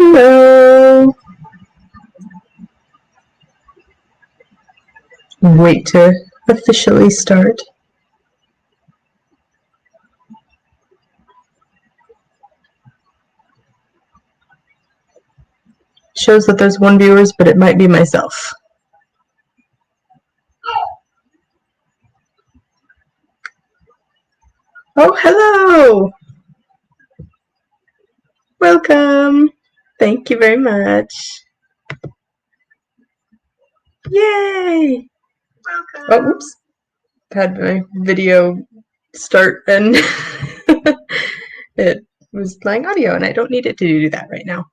Hello. Wait to officially start. Shows that there's 1 viewer, but it might be myself. Oh, hello. Welcome. Thank you very much. Yay. Welcome. Oh, oops. Had my video start and it was playing audio, and I don't need it to do that right now.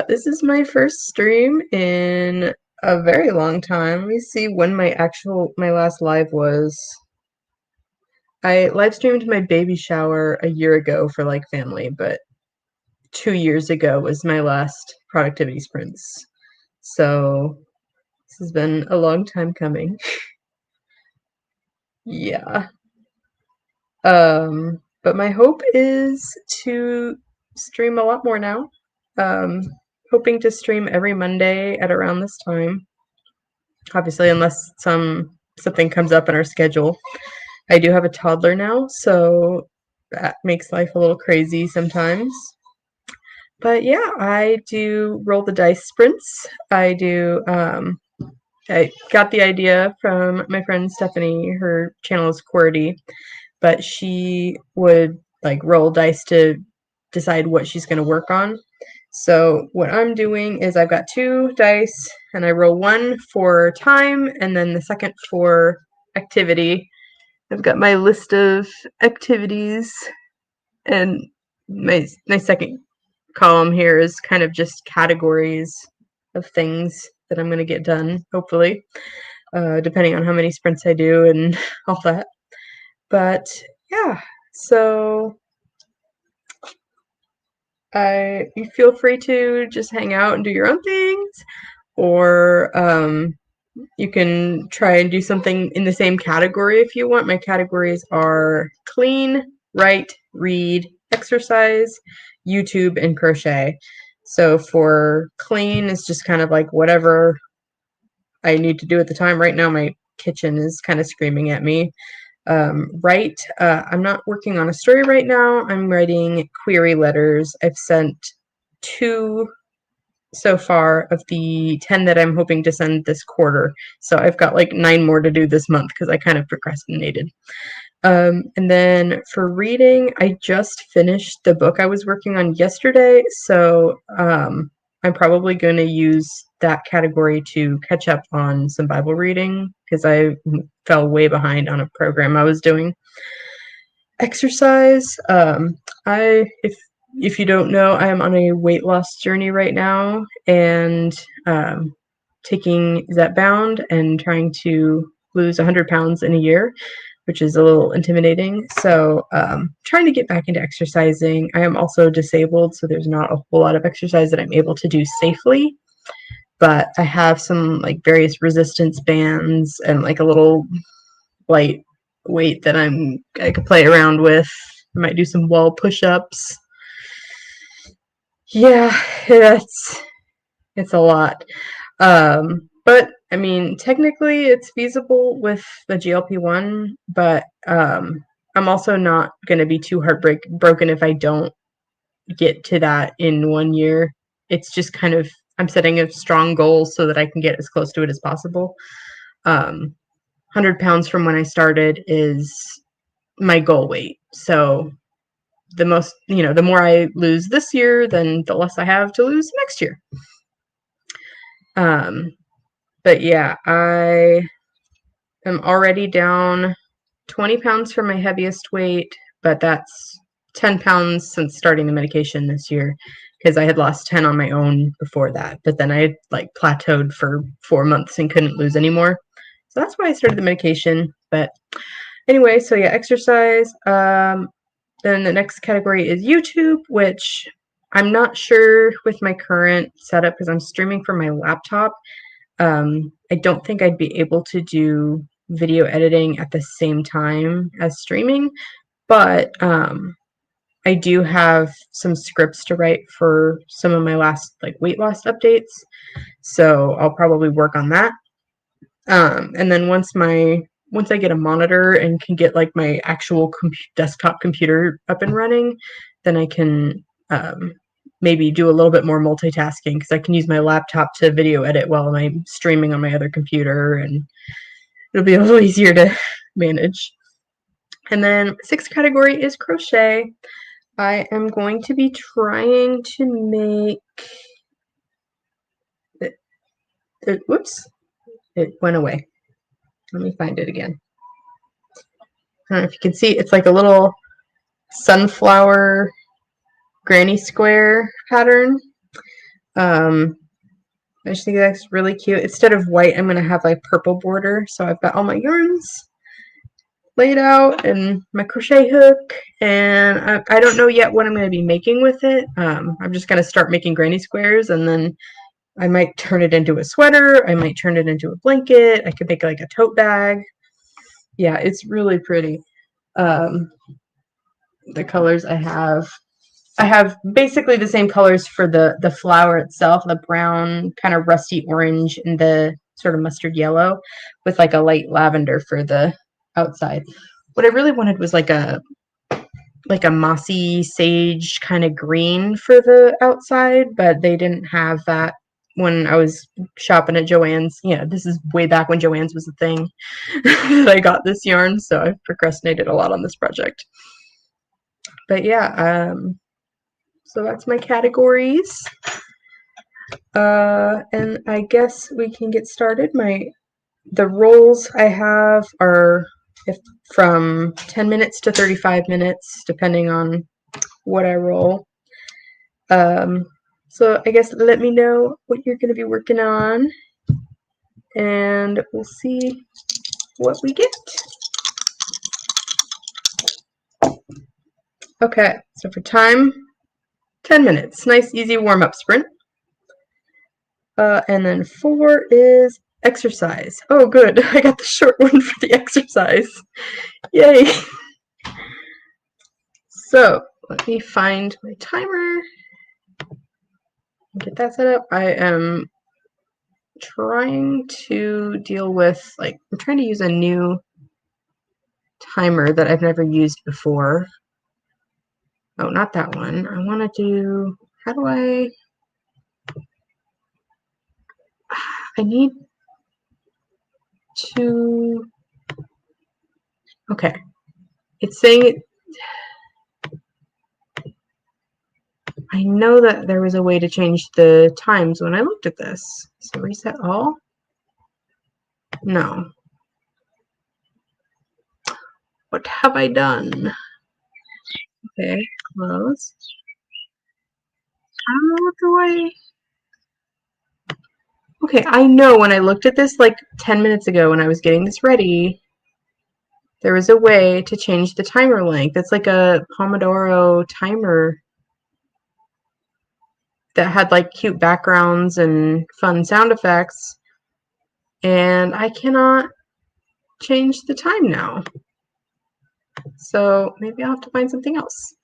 This is my first stream in a very long time. Let me see when my last live was. I live streamed my baby shower a year ago for like family, but 2 years ago was my last productivity sprints. So this has been a long time coming. Yeah. But my hope is to stream a lot more now. Hoping to stream every Monday at around this time. Obviously, unless something comes up in our schedule. I do have a toddler now, so that makes life a little crazy sometimes. But yeah, I do roll the dice sprints. I got the idea from my friend Stephanie. Her channel is QWERTY, but she would like roll dice to decide what she's going to work on. So what I'm doing is I've got 2 dice, and I roll 1 for time, and then the second for activity. I've got my list of activities, and my second column here is kind of just categories of things that I'm going to get done, hopefully, depending on how many sprints I do and all that. But yeah, so you feel free to just hang out and do your own things, or you can try and do something in the same category if you want. My categories are clean, write, read, exercise, YouTube, and crochet. So for clean, it's just kind of like whatever I need to do at the time. Right now, my kitchen is kind of screaming at me. Write, I'm not working on a story right now. I'm writing query letters. I've sent 2 so far of the 10 that I'm hoping to send this quarter. So I've got like 9 more to do this month because I kind of procrastinated. And then for reading, I just finished the book I was working on yesterday. So I'm probably going to use that category to catch up on some Bible reading because I fell way behind on a program I was doing. Exercise, if you don't know, I am on a weight loss journey right now, and taking Zepbound and trying to lose 100 pounds in a year, which is a little intimidating. So trying to get back into exercising. I am also disabled, so there's not a whole lot of exercise that I'm able to do safely. But I have some like various resistance bands and like a little light weight that I could play around with. I might do some wall push-ups. Yeah, it's a lot. But I mean, technically it's feasible with the GLP-1, but I'm also not going to be too heartbroken if I don't get to that in 1 year. It's just kind of, I'm setting a strong goal so that I can get as close to it as possible. 100 pounds from when I started is my goal weight. So the more I lose this year, then the less I have to lose next year. But yeah, I am already down 20 pounds from my heaviest weight, but that's 10 pounds since starting the medication this year because I had lost 10 on my own before that. But then I had like plateaued for 4 months and couldn't lose anymore. So that's why I started the medication. But anyway, so yeah, exercise. Then the next category is YouTube, which I'm not sure with my current setup because I'm streaming from my laptop. I don't think I'd be able to do video editing at the same time as streaming, but I I do have some scripts to write for some of my last like weight loss updates, so I'll probably work on that. And then once I get a monitor and can get like my actual desktop computer up and running, then I can maybe do a little bit more multitasking because I can use my laptop to video edit while I'm streaming on my other computer, and it'll be a little easier to manage. And then sixth category is crochet. I am going to be trying to make whoops, it went away. Let me find it again. I don't know if you can see, it's like a little sunflower granny square pattern. I just think that's really cute. Instead of white, I'm going to have like purple border. So I've got all my yarns laid out and my crochet hook, and I don't know yet what I'm going to be making with it. I'm just going to start making granny squares, and then I might turn it into a sweater. I might turn it into a blanket. I could make like a tote bag. Yeah, it's really pretty. The colors I have basically the same colors for the flower itself, the brown, kind of rusty orange, and the sort of mustard yellow, with like a light lavender for the outside. What I really wanted was like a mossy sage kind of green for the outside, but they didn't have that when I was shopping at Joann's. Yeah, this is way back when Joann's was a thing that I got this yarn, so I've procrastinated a lot on this project. But yeah, so that's my categories. And I guess we can get started. The rolls I have are from 10 minutes to 35 minutes, depending on what I roll. So I guess let me know what you're going to be working on, and we'll see what we get. Okay, so for time, 10 minutes. Nice, easy warm-up sprint. And then 4 is exercise. Oh, good. I got the short one for the exercise. Yay. So let me find my timer. Get that set up. I am trying to deal with, like, I'm trying to use a new timer that I've never used before. Oh, not that one. I want to do, how do I need to, okay. It's saying, I know that there was a way to change the times when I looked at this. So reset all? No. What have I done? Okay, close. I don't know what the way. Okay, I know when I looked at this like 10 minutes ago when I was getting this ready, there was a way to change the timer length. It's like a Pomodoro timer that had like cute backgrounds and fun sound effects, and I cannot change the time now. So maybe I'll have to find something else.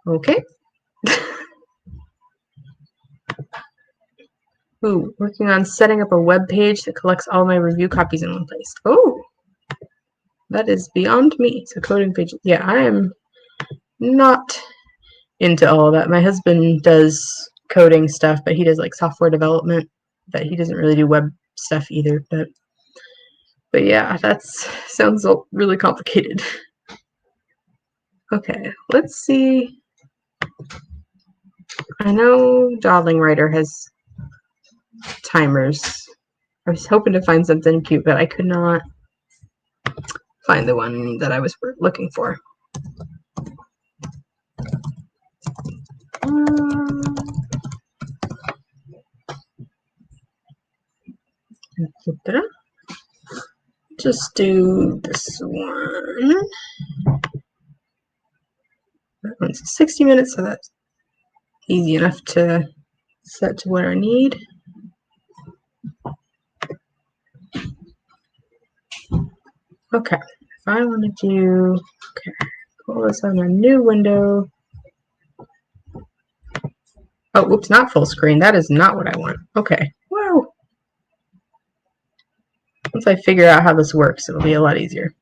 Okay. Ooh, working on setting up a web page that collects all my review copies in one place. Oh, that is beyond me. So coding page. Yeah, I am not into all of that. My husband does coding stuff, but he does like software development. But he doesn't really do web stuff either. But yeah, that sounds really complicated. Okay, let's see. I know Dawdling Writer has timers. I was hoping to find something cute, but I could not find the one that I was looking for. Just do this one. That one's 60 minutes, so that's easy enough to set to what I need. Okay, if I want to do, okay, pull this on a new window. Oh, oops, not full screen. That is not what I want. Okay. Whoa. Once I figure out how this works, it'll be a lot easier.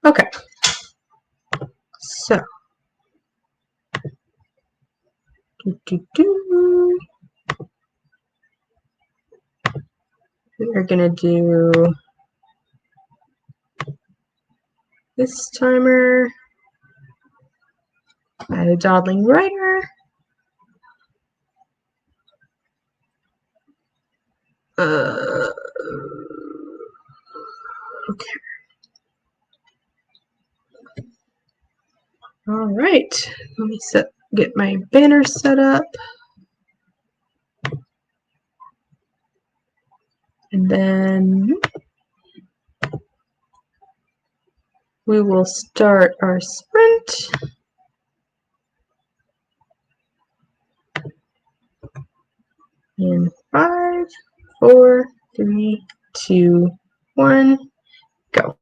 Okay. So. We're going to do this timer. Add a dawdling writer. Okay. All right. Let me get my banner set up. And then we will start our sprint. In 5, 4, 3, 2, 1, go.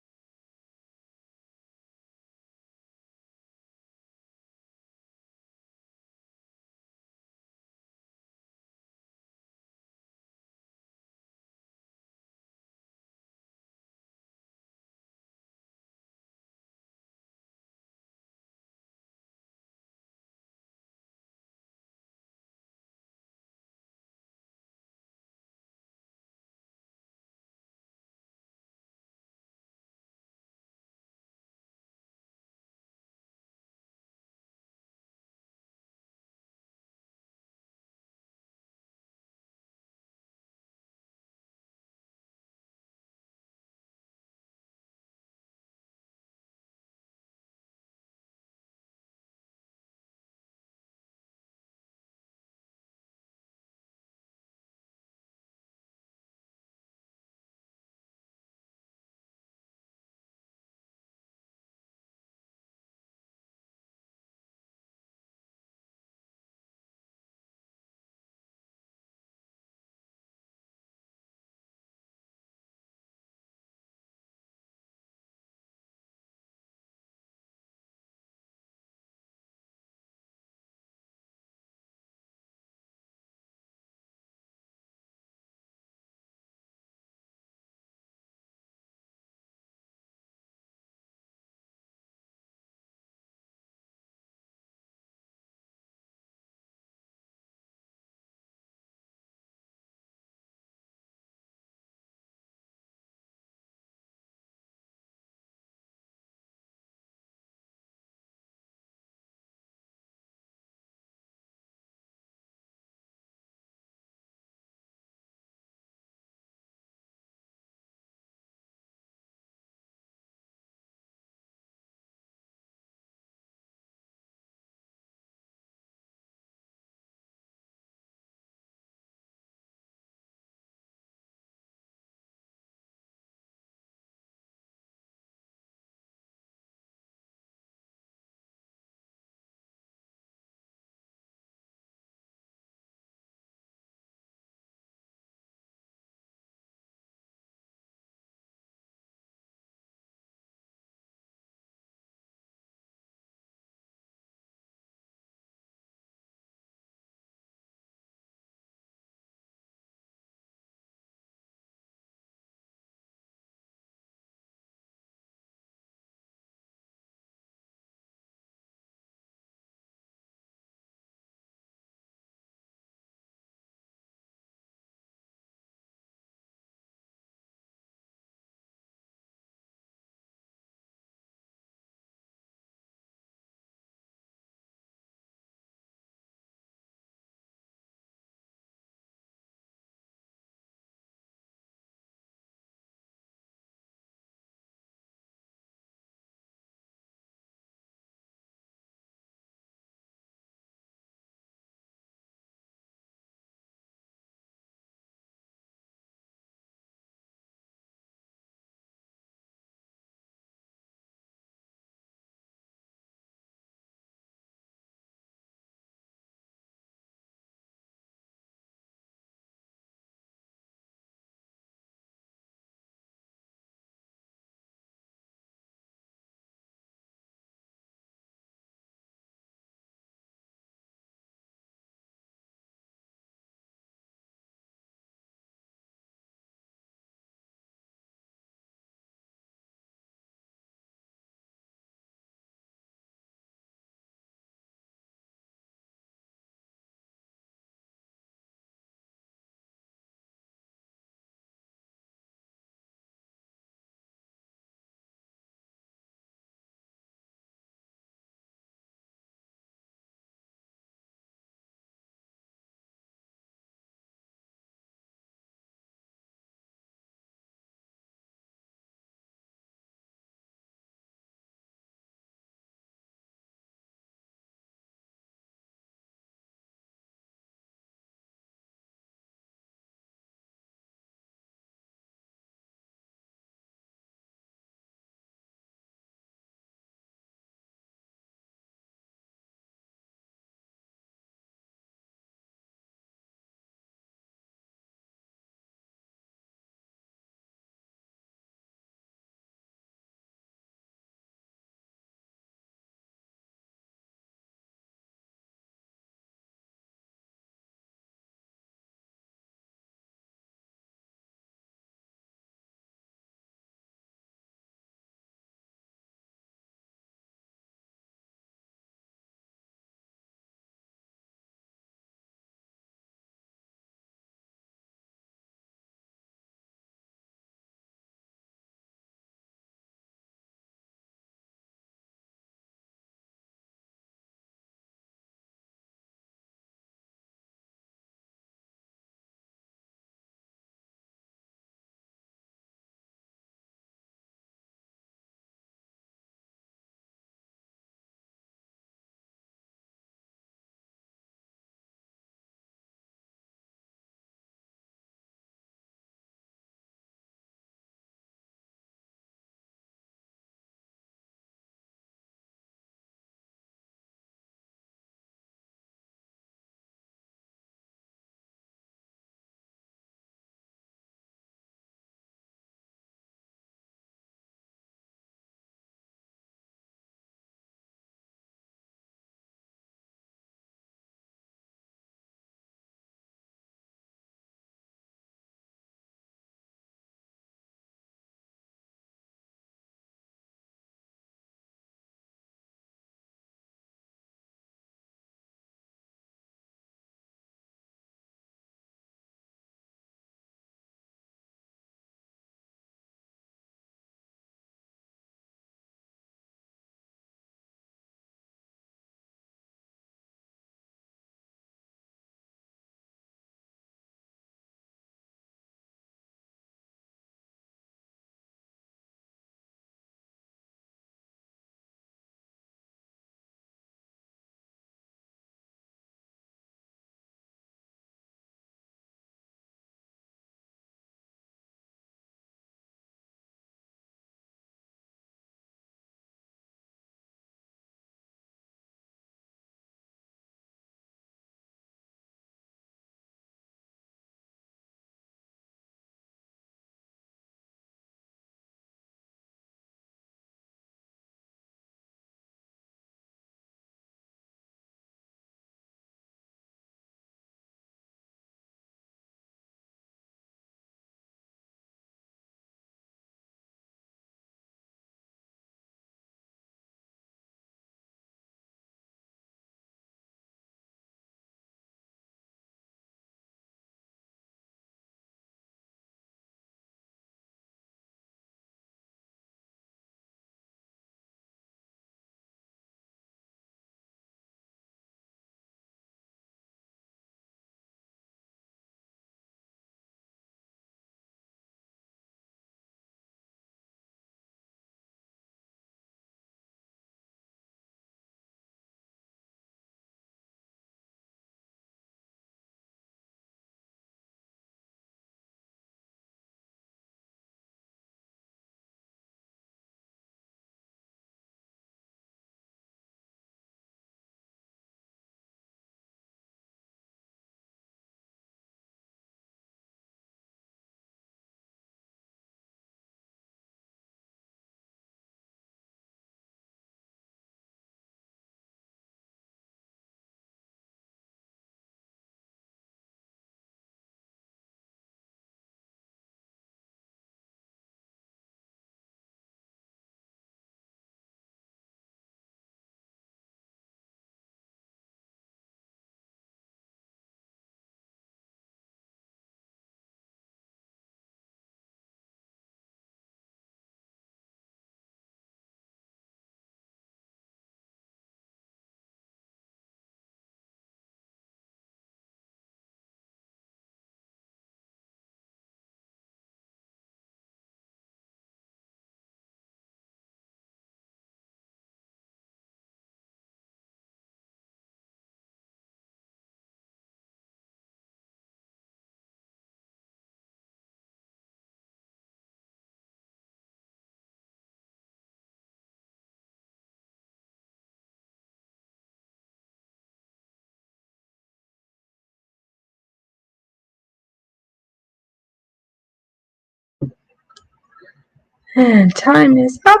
And time is up.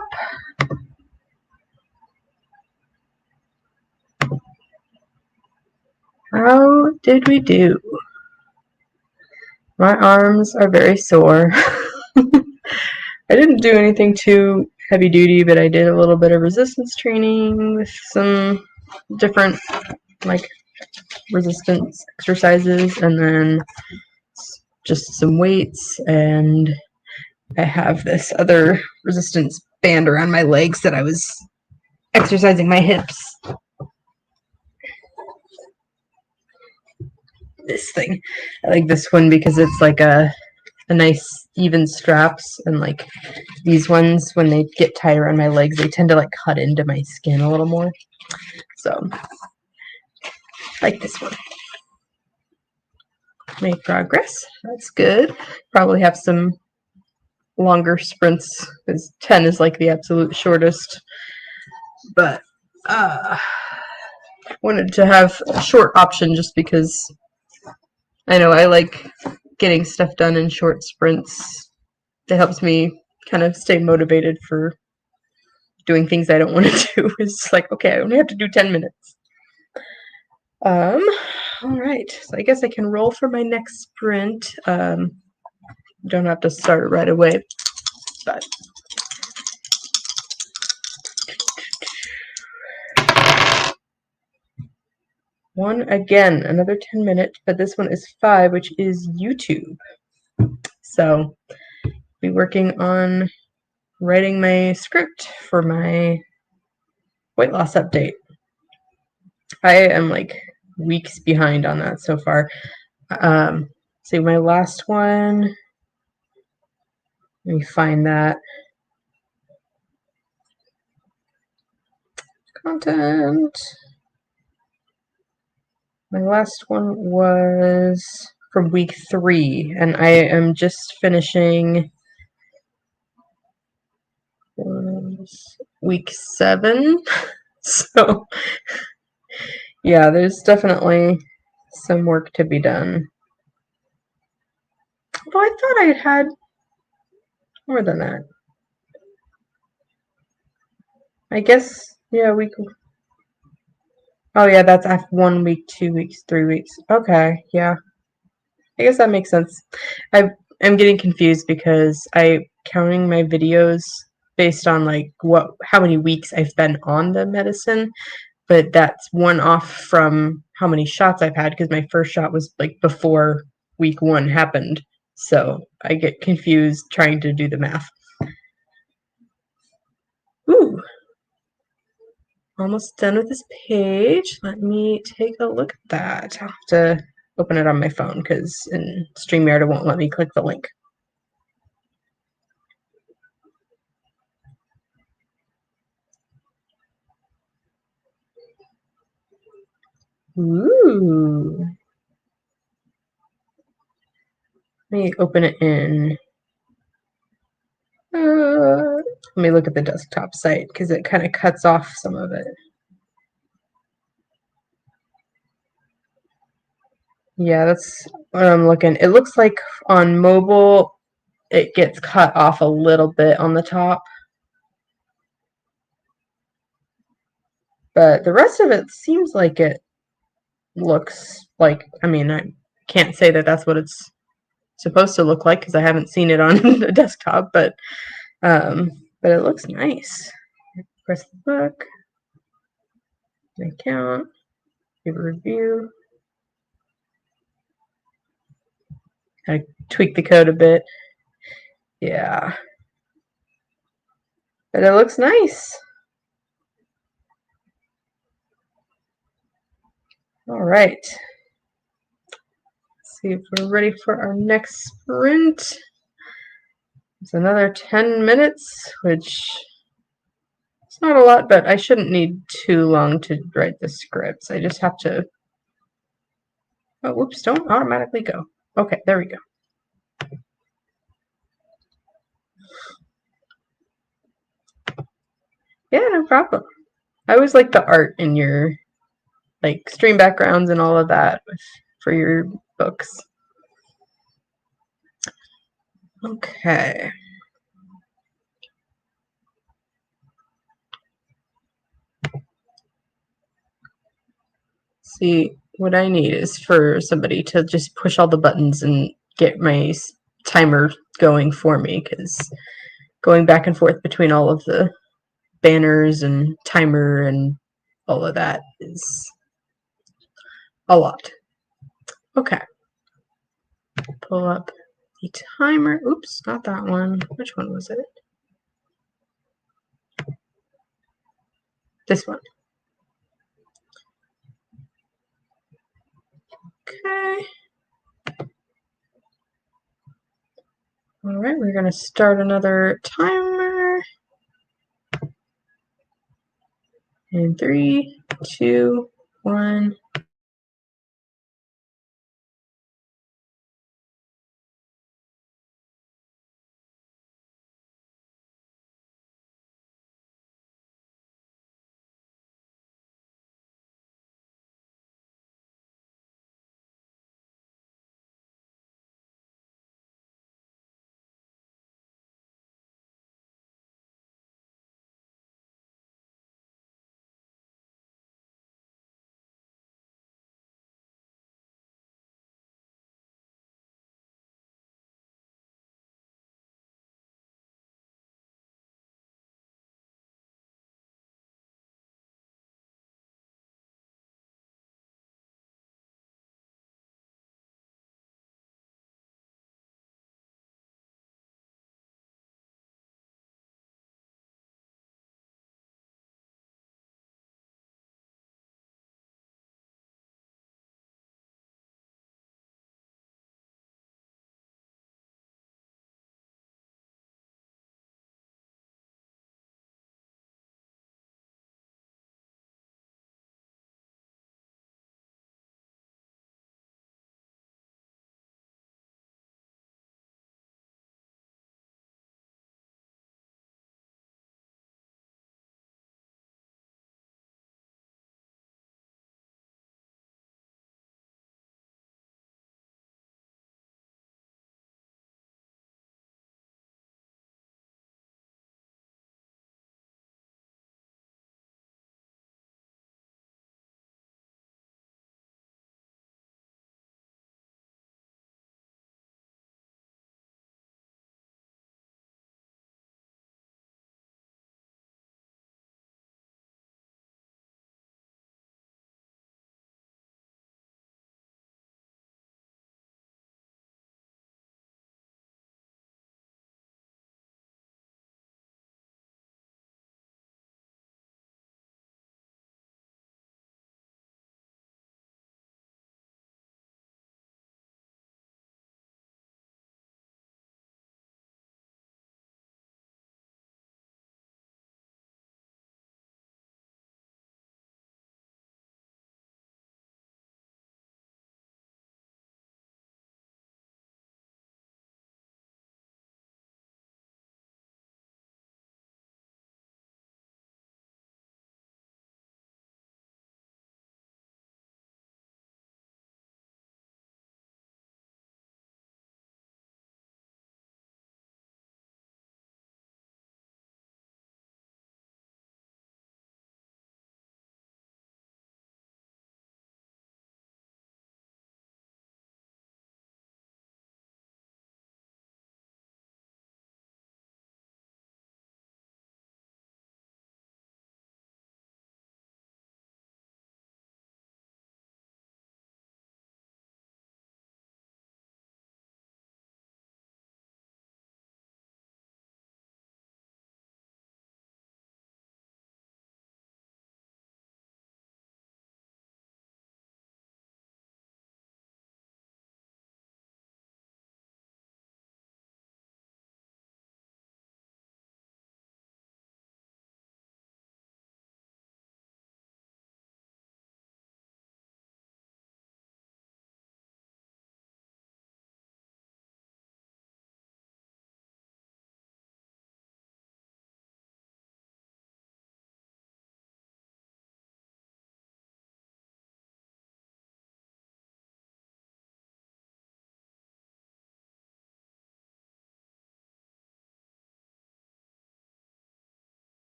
How did we do? My arms are very sore. I didn't do anything too heavy duty, but I did a little bit of resistance training with some different like resistance exercises, and then just some weights, and I have this other resistance band around my legs that I was exercising my hips. This thing, I like this one because it's like a nice even straps, and like these ones, when they get tied around my legs, they tend to like cut into my skin a little more. So I like this one. Make progress. That's good. Probably have some longer sprints because 10 is like the absolute shortest. But wanted to have a short option just because I know I like getting stuff done in short sprints. It helps me kind of stay motivated for doing things I don't want to do. It's like, okay, I only have to do 10 minutes. All right, so I guess I can roll for my next sprint. Don't have to start right away, but one again, another 10 minutes, but this one is 5, which is YouTube. So I'll be working on writing my script for my weight loss update. I am like weeks behind on that so far. See, my last one, let me find that. Content. My last one was from week 3, and I am just finishing week 7. So, yeah, there's definitely some work to be done. Although I thought I had more than that. I guess, yeah, week. Oh, yeah, that's after 1 week, 2 weeks, 3 weeks. Okay, yeah. I guess that makes sense. I'm getting confused because I'm counting my videos based on like how many weeks I've been on the medicine, but that's one off from how many shots I've had because my first shot was like before week 1 happened. So I get confused trying to do the math. Ooh. Almost done with this page. Let me take a look at that. I'll have to open it on my phone because in StreamYard it won't let me click the link. Ooh. Let me open it in. Let me look at the desktop site because it kind of cuts off some of it. Yeah, that's what I'm looking. It looks like on mobile it gets cut off a little bit on the top. But the rest of it seems like it looks like, I mean, I can't say that that's what it's supposed to look like because I haven't seen it on the desktop, but it looks nice. Press the book, account, give a review. I tweak the code a bit. Yeah. But it looks nice. All right. Let's see if we're ready for our next sprint. It's another 10 minutes, which it's not a lot, but I shouldn't need too long to write the scripts. I just have to. Oh, whoops, don't automatically go. Okay, there we go. Yeah, no problem. I always like the art in your like stream backgrounds and all of that for your books. Okay. See, what I need is for somebody to just push all the buttons and get my timer going for me, because going back and forth between all of the banners and timer and all of that is a lot. Okay. Pull up the timer. Oops, not that one. Which one was it? This one. Okay. All right, we're going to start another timer. In 3, 2, 1.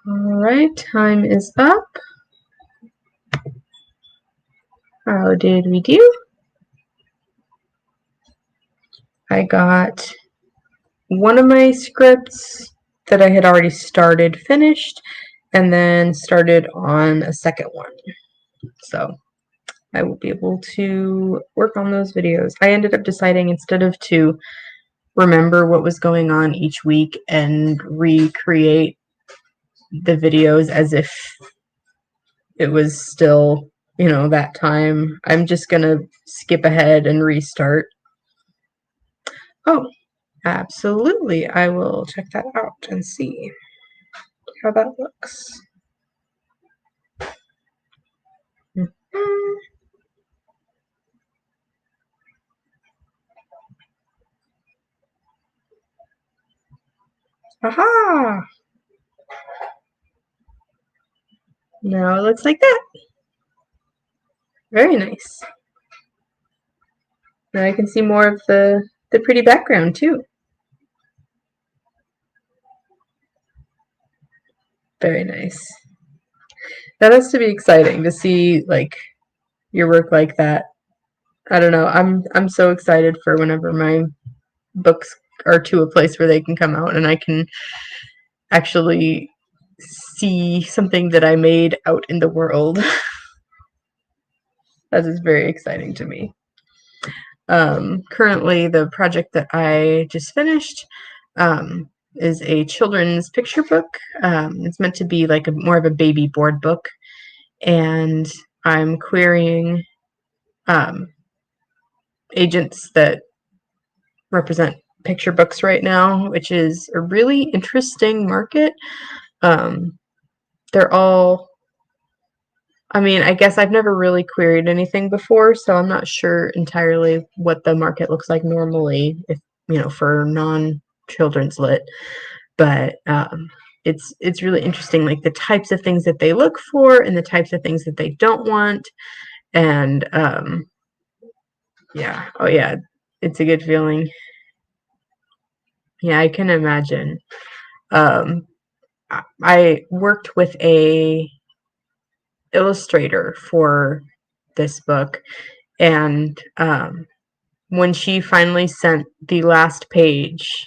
Alright, time is up. How did we do? I got one of my scripts that I had already started finished, and then started on a second one. So I will be able to work on those videos. I ended up deciding instead of to remember what was going on each week and recreate the videos as if it was still, you know, that time, I'm just gonna skip ahead and restart. Oh, absolutely. I will check that out and see how that looks. Mhm. Aha! Now it looks like that. Very nice. Now I can see more of the pretty background too. Very nice. That has to be exciting to see like your work like that. I don't know. I'm so excited for whenever my books are to a place where they can come out and I can actually see something that I made out in the world. That is very exciting to me. Currently, the project that I just finished is a children's picture book. It's meant to be like more of a baby board book, and I'm querying agents that represent picture books right now, which is a really interesting market. They're all, I mean, I guess I've never really queried anything before, so I'm not sure entirely what the market looks like normally, if you know, for non-children's lit. But it's really interesting, like the types of things that they look for and the types of things that they don't want, and yeah, oh yeah, it's a good feeling. Yeah, I can imagine. Um, I worked with a illustrator for this book, and when she finally sent the last page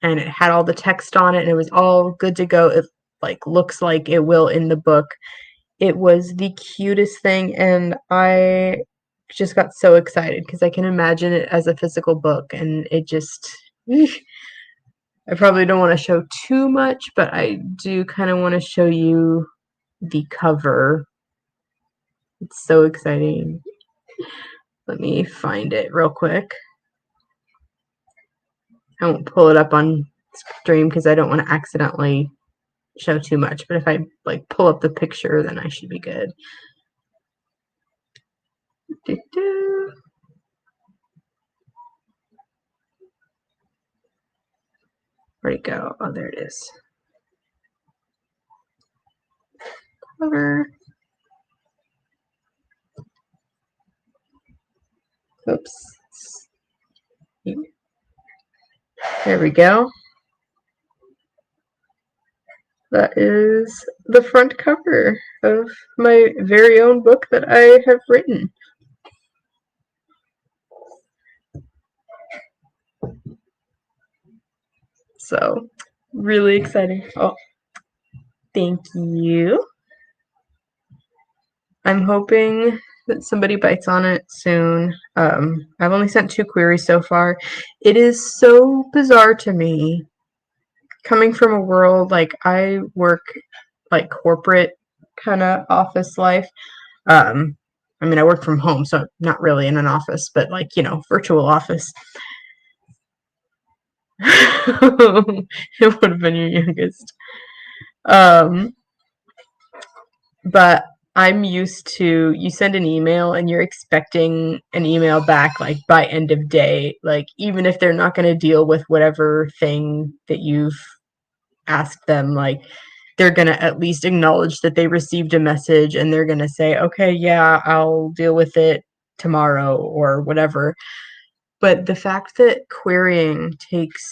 and it had all the text on it and it was all good to go, it like looks like it will in the book. It was the cutest thing, and I just got so excited because I can imagine it as a physical book, and it just I probably don't want to show too much, but I do kind of want to show you the cover. It's so exciting. Let me find it real quick. I won't pull it up on stream because I don't want to accidentally show too much, but if I like pull up the picture, then I should be good. Where'd it go? Oh, there it is. Cover. Oops. There we go. That is the front cover of my very own book that I have written. So, really exciting. Oh, thank you. I'm hoping that somebody bites on it soon. I've only sent 2 queries so far. It is so bizarre to me coming from a world like I work like corporate kind of office life. Um, I mean, I work from home, so not really in an office, but like, you know, virtual office. It would have been your youngest. Um, but I'm used to you send an email and you're expecting an email back like by end of day, like even if they're not going to deal with whatever thing that you've asked them, like they're going to at least acknowledge that they received a message and they're going to say, okay, yeah, I'll deal with it tomorrow or whatever. But the fact that querying takes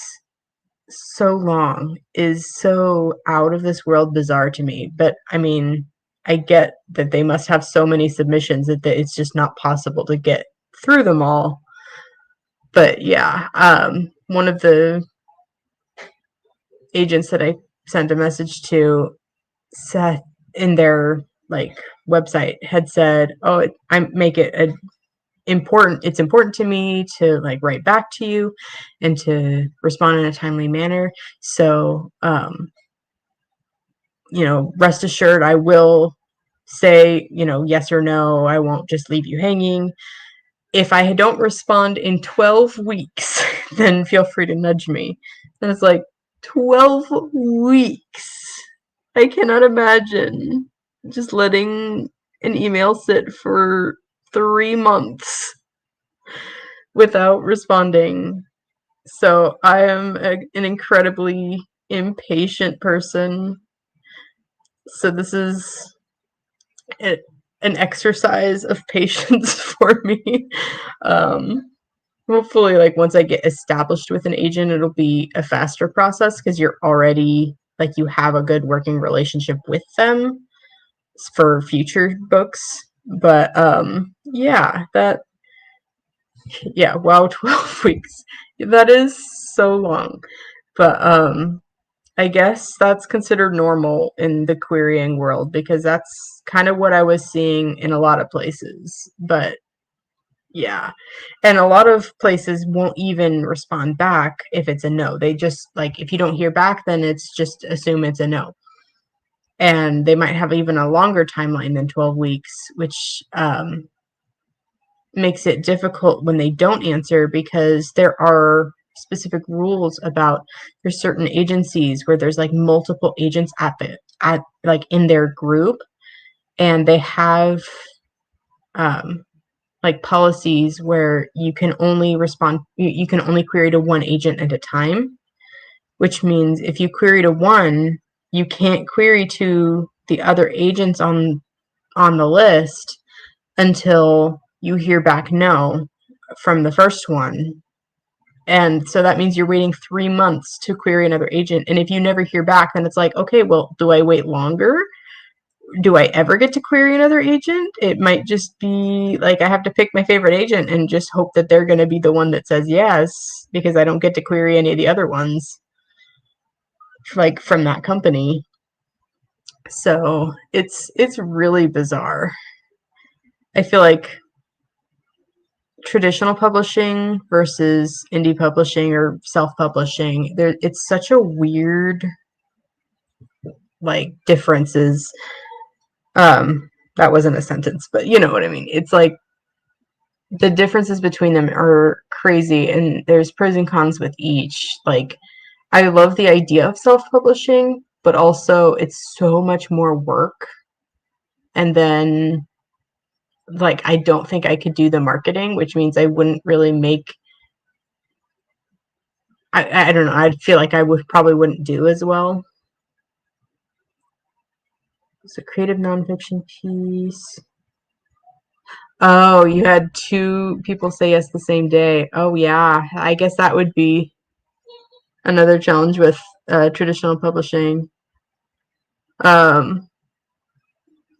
so long is so out of this world bizarre to me. But I mean, I get that they must have so many submissions that it's just not possible to get through them all. But yeah, one of the agents that I sent a message to said in their like website had said, "Oh, I make it important. It's important to me to like write back to you and to respond in a timely manner. So, rest assured, I will say, yes or no. I won't just leave you hanging. If I don't respond in 12 weeks, then feel free to nudge me." And it's like, 12 weeks. I cannot imagine just letting an email sit for 3 months without responding. So I am an incredibly impatient person. So this is an exercise of patience for me. Um, Hopefully, like once I get established with an agent, it'll be a faster process because you're already like you have a good working relationship with them for future books. But wow, 12 weeks. That is so long. But I guess that's considered normal in the querying world because that's kind of what I was seeing in a lot of places. But yeah. And a lot of places won't even respond back if it's a no. They just like if you don't hear back, then it's just assume it's a no. And they might have even a longer timeline than 12 weeks, which makes it difficult when they don't answer because there are specific rules about there's certain agencies where there's like multiple agents at like in their group, and they have like policies where you can only you can only query to one agent at a time, which means if you query to one, you can't query to the other agents on the list until you hear back no from the first one. And so that means you're waiting 3 months to query another agent. And if you never hear back, then it's like, okay, well, do I wait longer? Do I ever get to query another agent? It might just be like I have to pick my favorite agent and just hope that they're going to be the one that says yes because I don't get to query any of the other ones like from that company. So it's really bizarre. I feel like traditional publishing versus indie publishing or self-publishing, it's such a weird like differences. That wasn't a sentence, but you know what I mean. It's like the differences between them are crazy, and there's pros and cons with each. Like I love the idea of self-publishing, but also it's so much more work. And then like I don't think I could do the marketing, which means I wouldn't really make I don't know. I feel like I probably wouldn't do as well. It's a creative nonfiction piece. Oh, you had two people say yes the same day. Oh yeah, I guess that would be another challenge with traditional publishing. Um,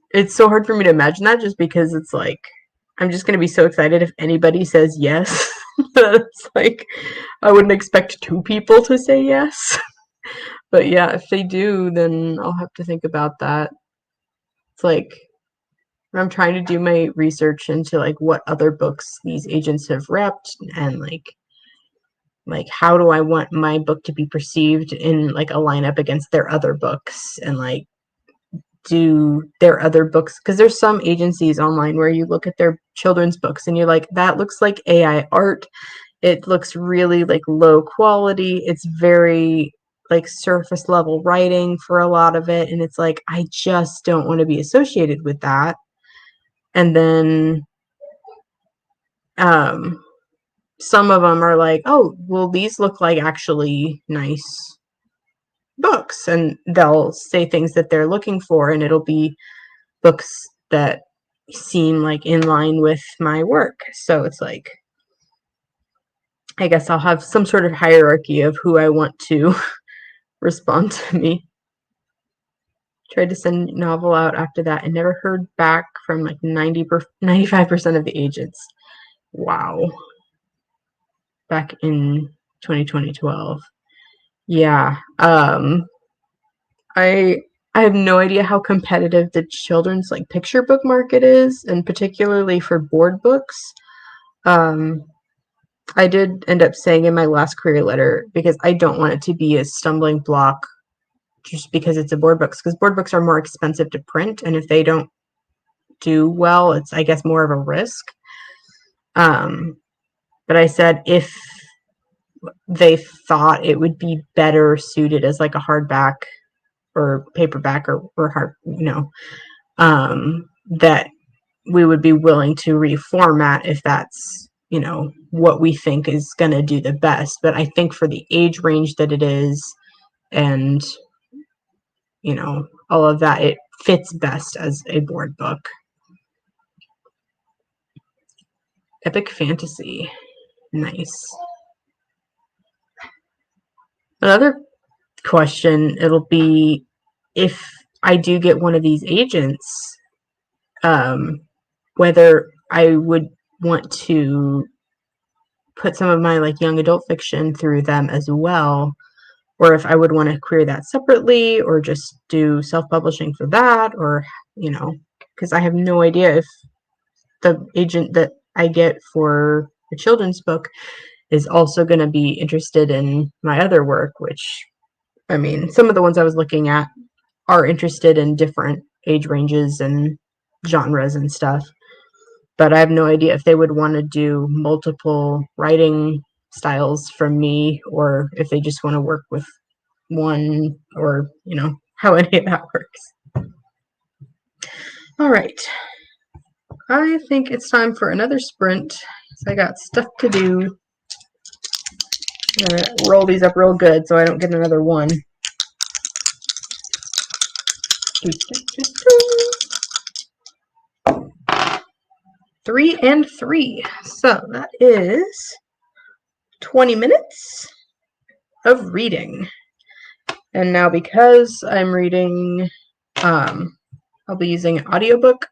it's so hard for me to imagine that just because it's like I'm just gonna be so excited if anybody says yes. It's like I wouldn't expect two people to say yes. But yeah, if they do, then I'll have to think about that. It's like I'm trying to do my research into like what other books these agents have repped and like how do I want my book to be perceived in like a lineup against their other books, and like do their other books, because there's some agencies online where you look at their children's books and you're like, that looks like AI art. It looks really like low quality. It's very like surface level writing for a lot of it, and it's like I just don't want to be associated with that. And then um some of them are like, oh, well, these look like actually nice books, and they'll say things that they're looking for, and it'll be books that seem like in line with my work. So it's like I guess I'll have some sort of hierarchy of who I want to respond to me. Tried to send novel out after that and never heard back from like 95% of the agents. Wow. Back in 2012. Yeah. I have no idea how competitive the children's like picture book market is, and particularly for board books. Um, I did end up saying in my last career letter, because I don't want it to be a stumbling block just because it's a board books, because board books are more expensive to print, and if they don't do well, it's, I guess, more of a risk. But I said if they thought it would be better suited as like a hardback or paperback or hard, that we would be willing to reformat if that's, what we think is going to do the best. But I think for the age range that it is, and, all of that, it fits best as a board book. Epic fantasy. Nice. Another question, it'll be if I do get one of these agents, whether I would want to put some of my like young adult fiction through them as well, or if I would want to query that separately, or just do self-publishing for that, or because I have no idea if the agent that I get for the children's book is also going to be interested in my other work, which, I mean, some of the ones I was looking at are interested in different age ranges and genres and stuff. But I have no idea if they would want to do multiple writing styles from me, or if they just want to work with one, or, how any of that works. All right. I think it's time for another sprint. So I got stuff to do. I'm going to roll these up real good so I don't get another one. 3 and 3. So that is 20 minutes of reading. And now, because I'm reading, I'll be using an audiobook.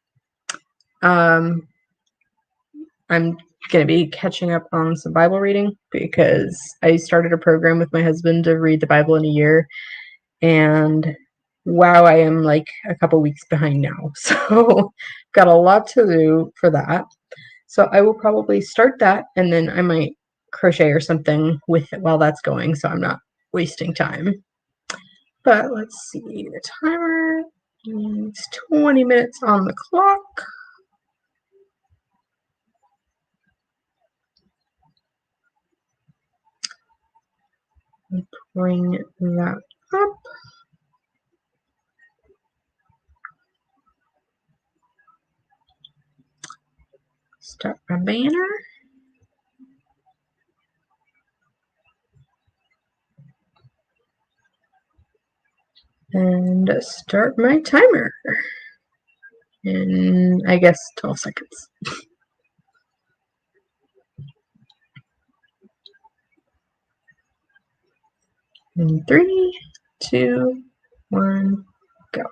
I'm going to be catching up on some Bible reading, because I started a program with my husband to read the Bible in a year. And wow, I am like a couple weeks behind now. So got a lot to do for that. So I will probably start that, and then I might crochet or something with it while that's going, so I'm not wasting time. But let's see, the timer is 20 minutes on the clock. Bring that up. Start my banner. And start my timer. In, I guess, 12 seconds. In 3, 2, 1, go.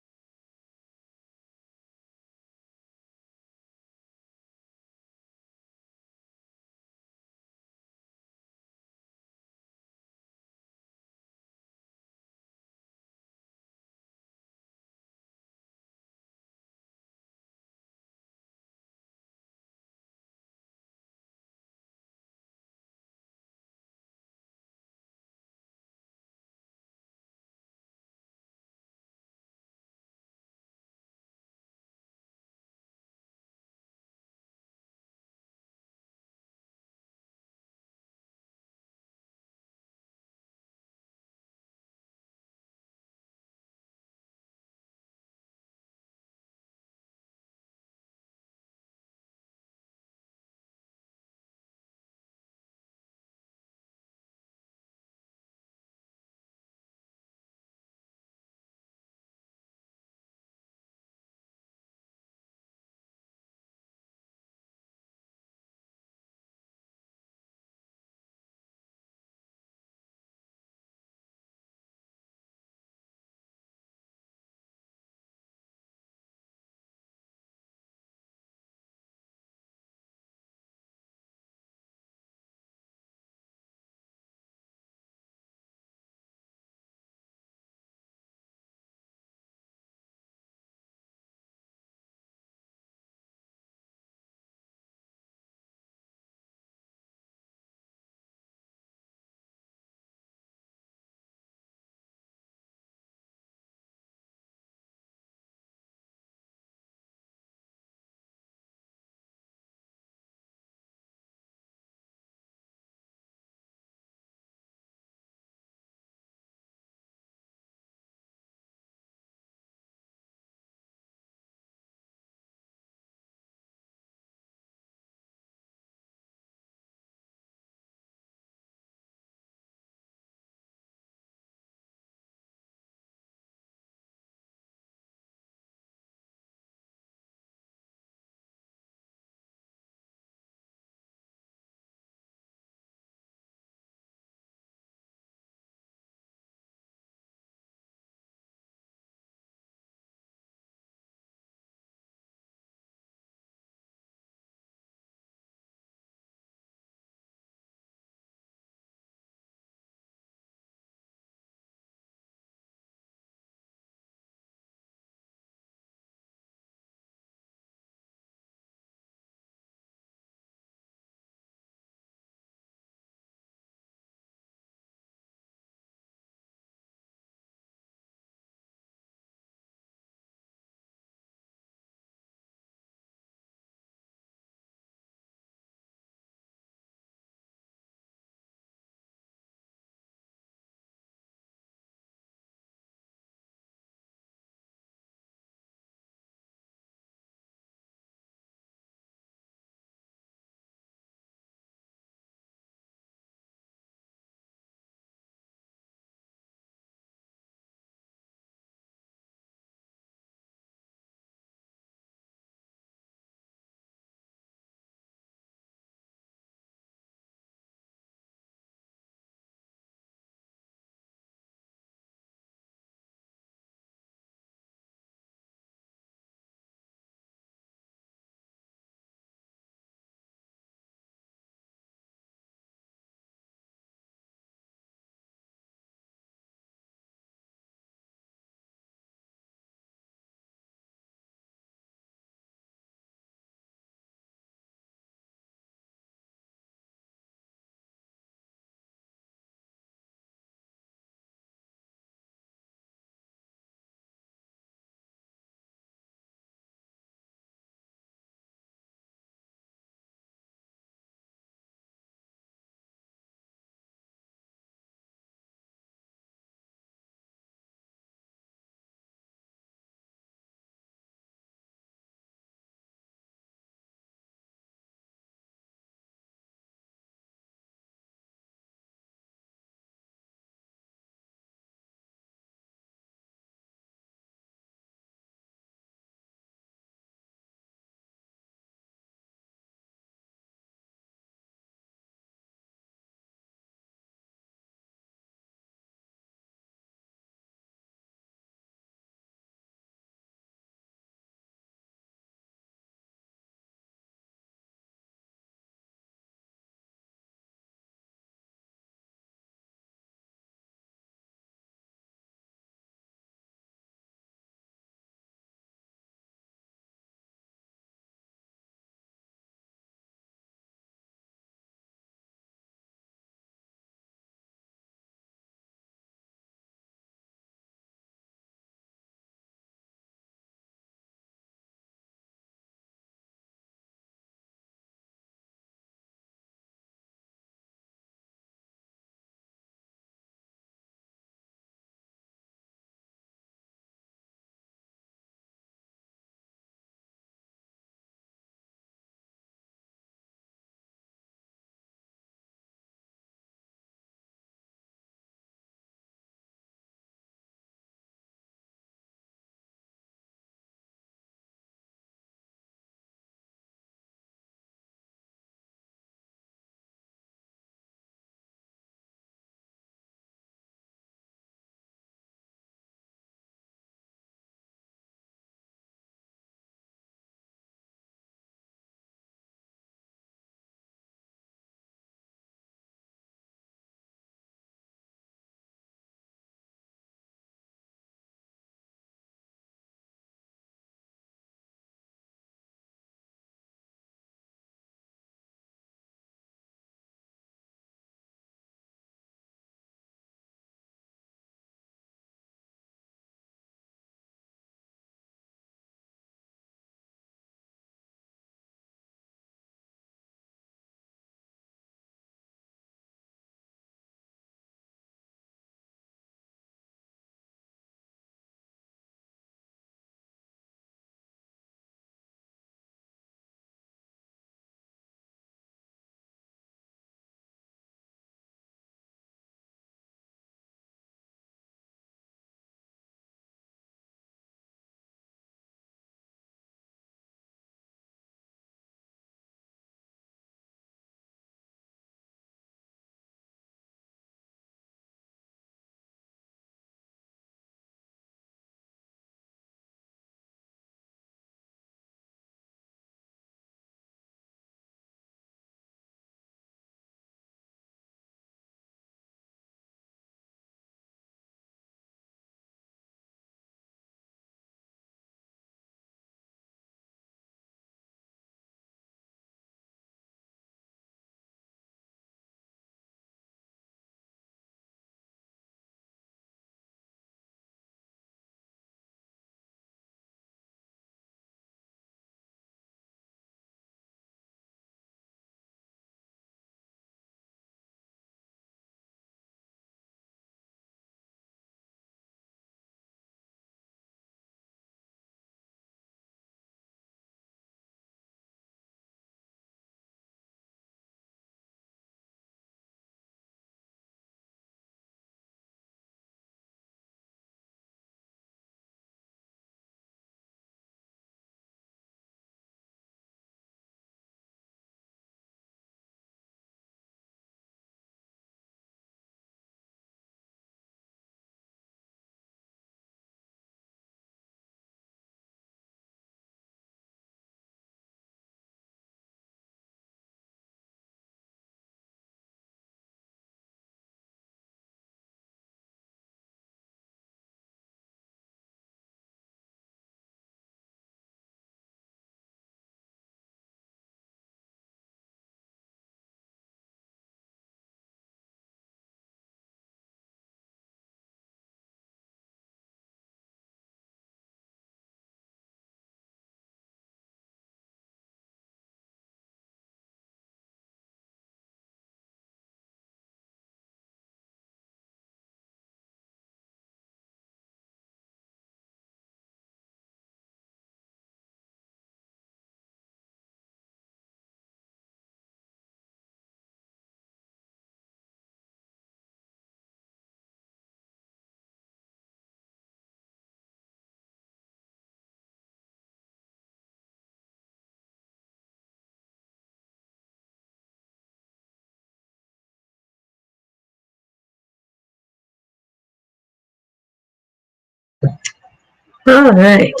All right,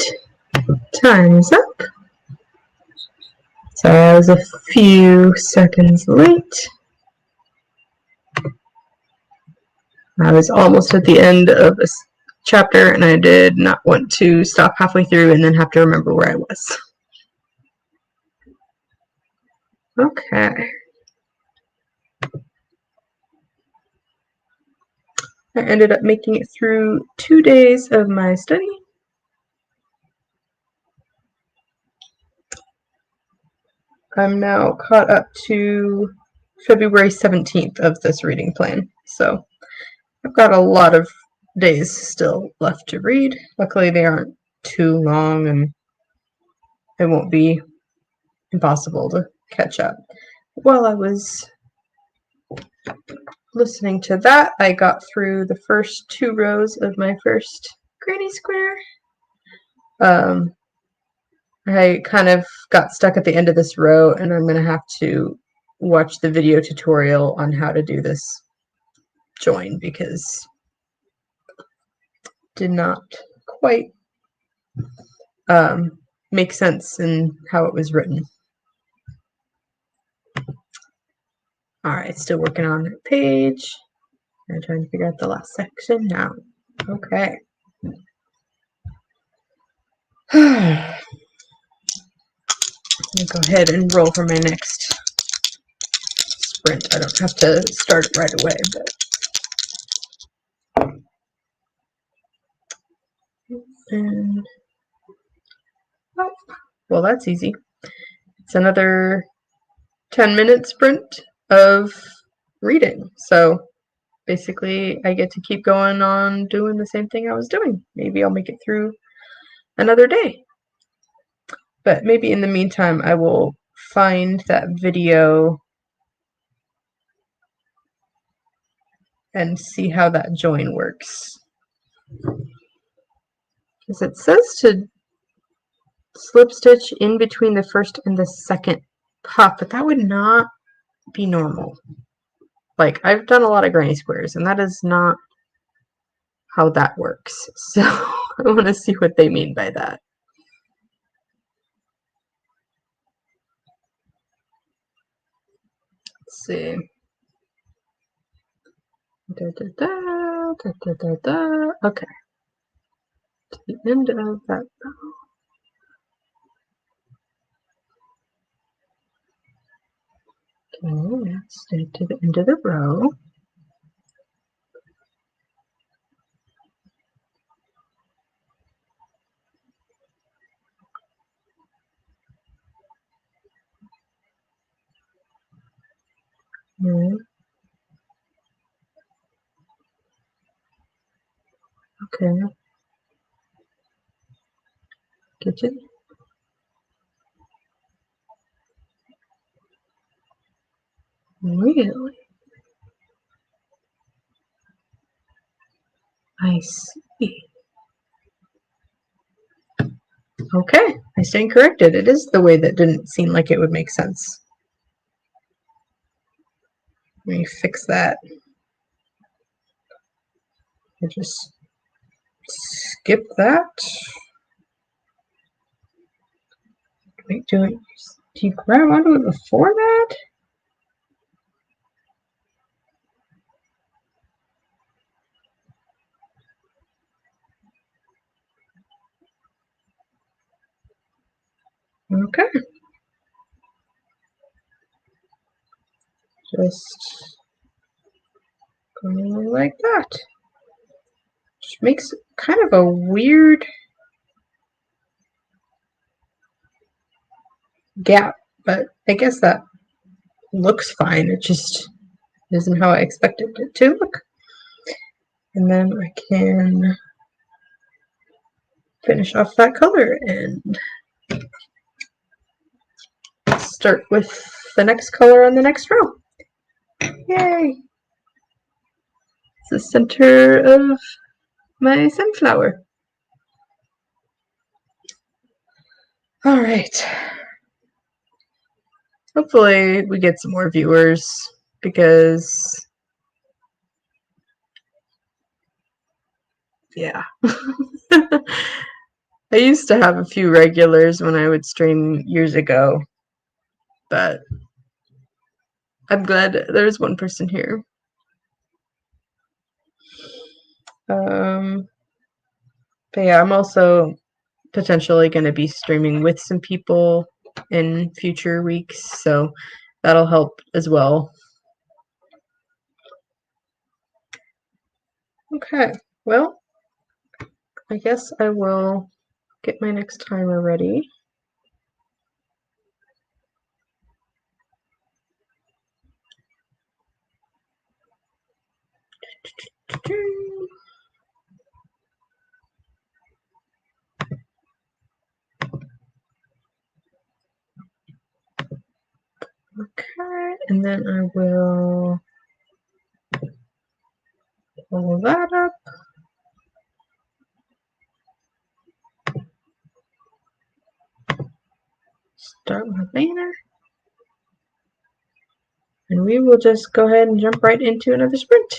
time is up. So I was a few seconds late. I was almost at the end of a chapter, and I did not want to stop halfway through and then have to remember where I was. Okay. I ended up making it through 2 days of my study. I'm now caught up to February 17th of this reading plan, so I've got a lot of days still left to read. Luckily, they aren't too long, and it won't be impossible to catch up. While I was listening to that, I got through the first 2 rows of my first granny square. I kind of got stuck at the end of this row, and I'm going to have to watch the video tutorial on how to do this join because it did not quite make sense in how it was written. All right, still working on that page. I'm trying to figure out the last section now. Okay. I'm gonna go ahead and roll for my next sprint. I don't have to start it right away, but and oh, well, that's easy. It's another 10-minute sprint of reading. So basically, I get to keep going on doing the same thing I was doing. Maybe I'll make it through another day. But maybe in the meantime, I will find that video and see how that join works. Because it says to slip stitch in between the first and the second puff, but that would not be normal. Like, I've done a lot of granny squares, and that is not how that works. So I want to see what they mean by that. Let's see. Da, da, da, da, da, da, da. Okay. To the end of that row. Okay, now stay to the end of the row. Okay. Get it? Really? I see. Okay, I stand corrected. It is the way that didn't seem like it would make sense. Let me fix that. I just skip that. Wait, do you grab onto it before that? Okay. Just go like that. Just makes kind of a weird gap, but I guess that looks fine. It just isn't how I expected it to look. And then I can finish off that color and start with the next color on the next row. Yay! It's the center of my sunflower. All right. Hopefully we get some more viewers because, yeah. I used to have a few regulars when I would stream years ago, but I'm glad there's one person here. But yeah, I'm also potentially going to be streaming with some people in future weeks, so that'll help as well. Okay, well, I guess I will get my next timer ready. Okay, and then I will pull that up. Start my banner. And we will just go ahead and jump right into another sprint.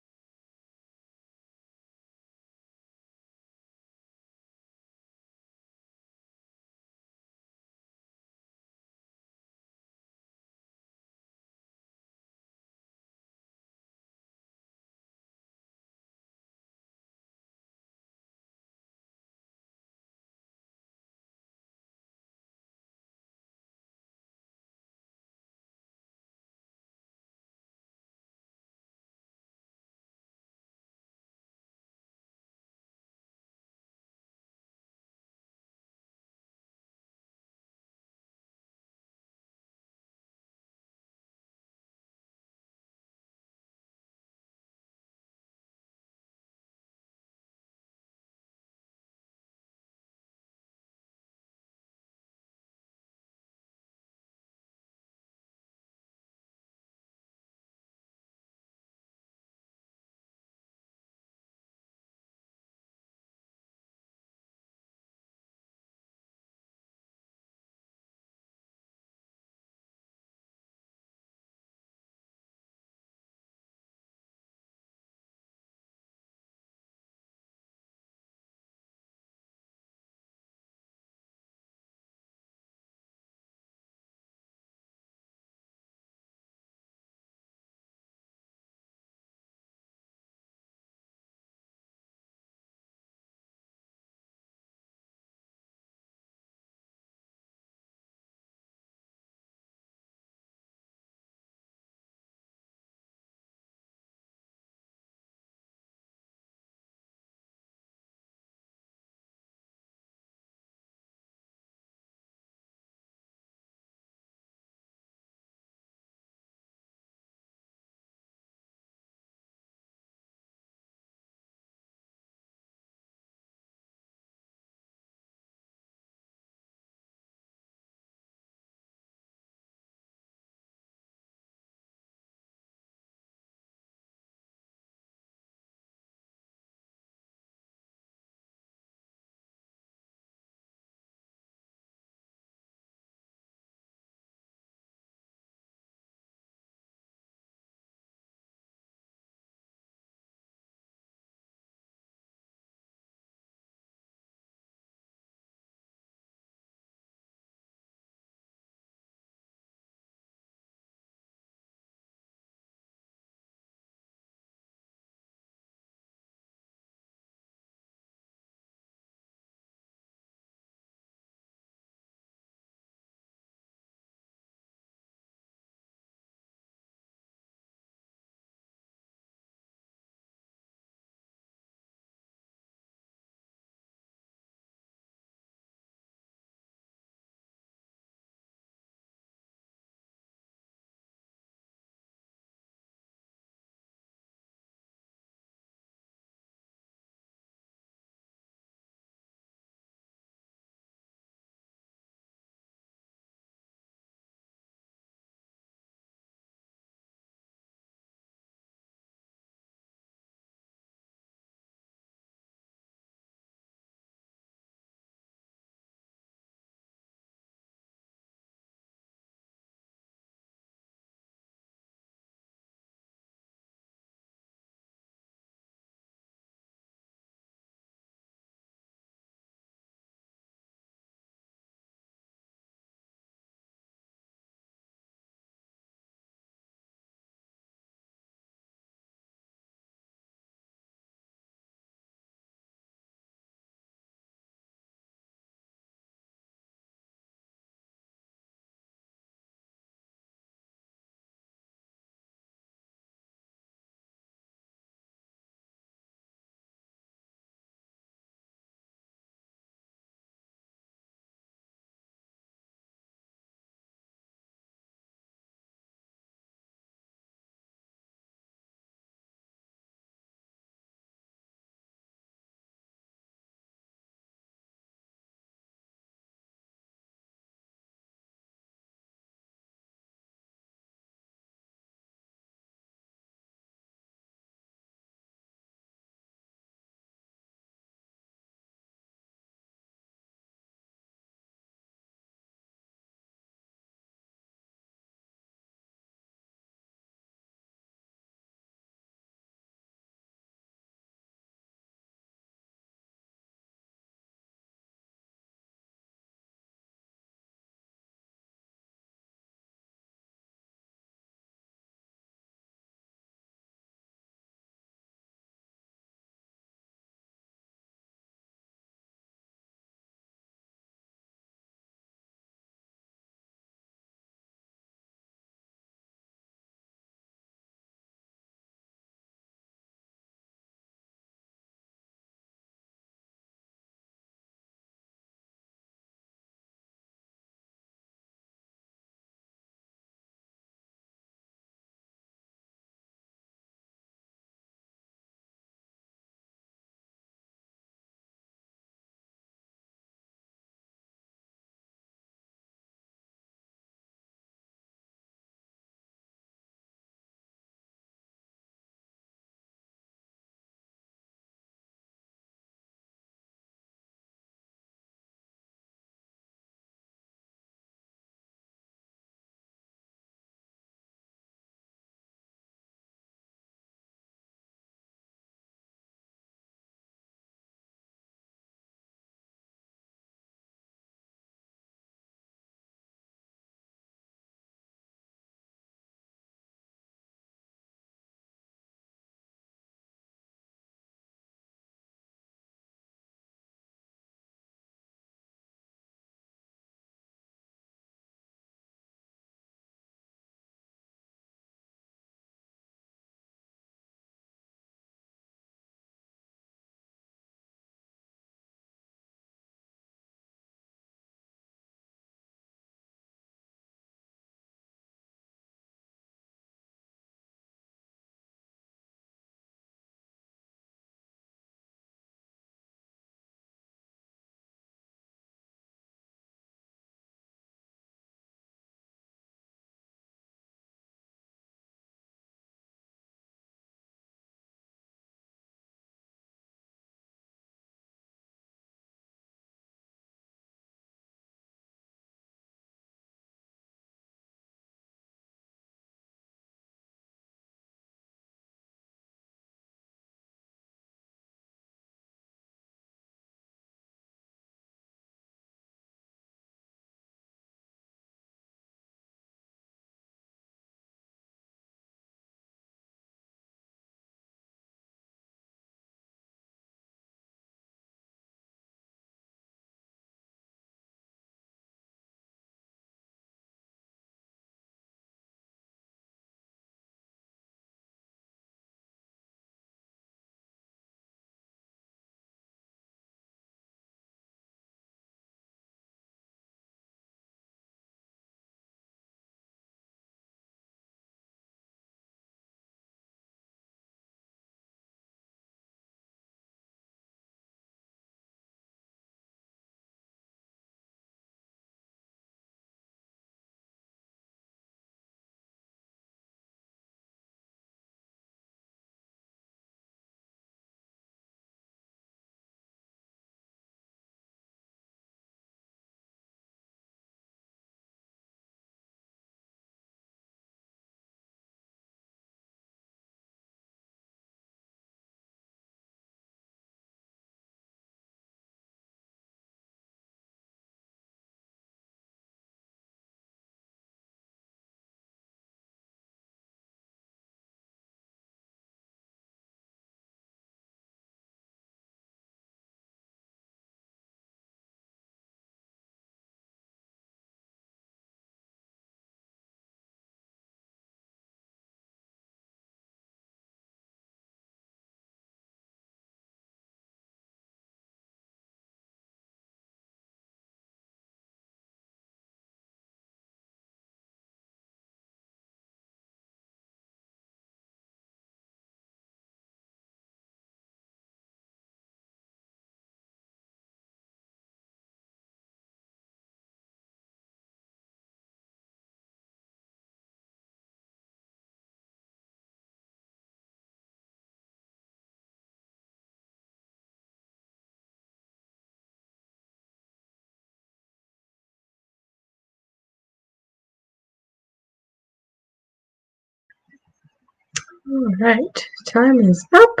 All right, time is up.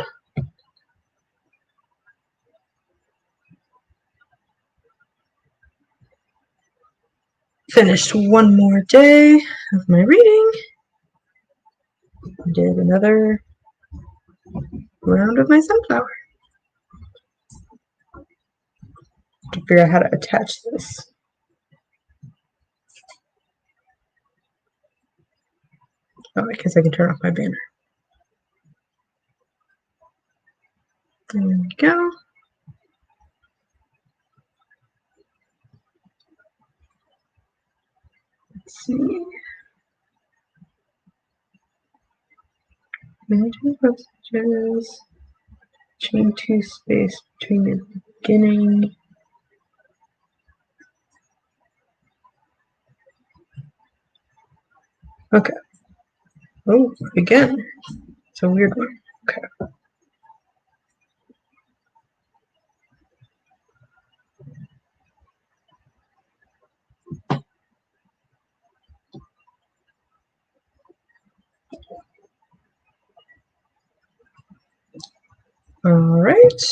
Finished one more day of my reading. Did another round of my sunflower. To figure out how to attach this. Oh, I guess I can turn off my banner. There we go. Let's see. Managing messages. Chain 2 space between the beginning. Okay. Oh, again. It's a weird one. Okay. All right.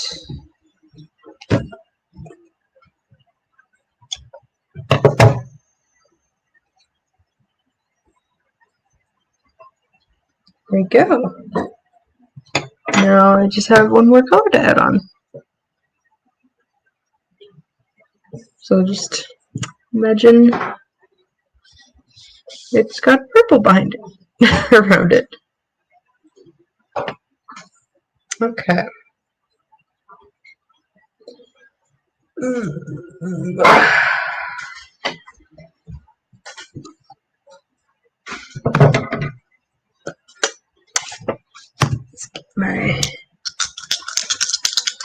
There we go. Now I just have one more color to add on. So just imagine it's got purple behind it, around it. Okay. Let's get my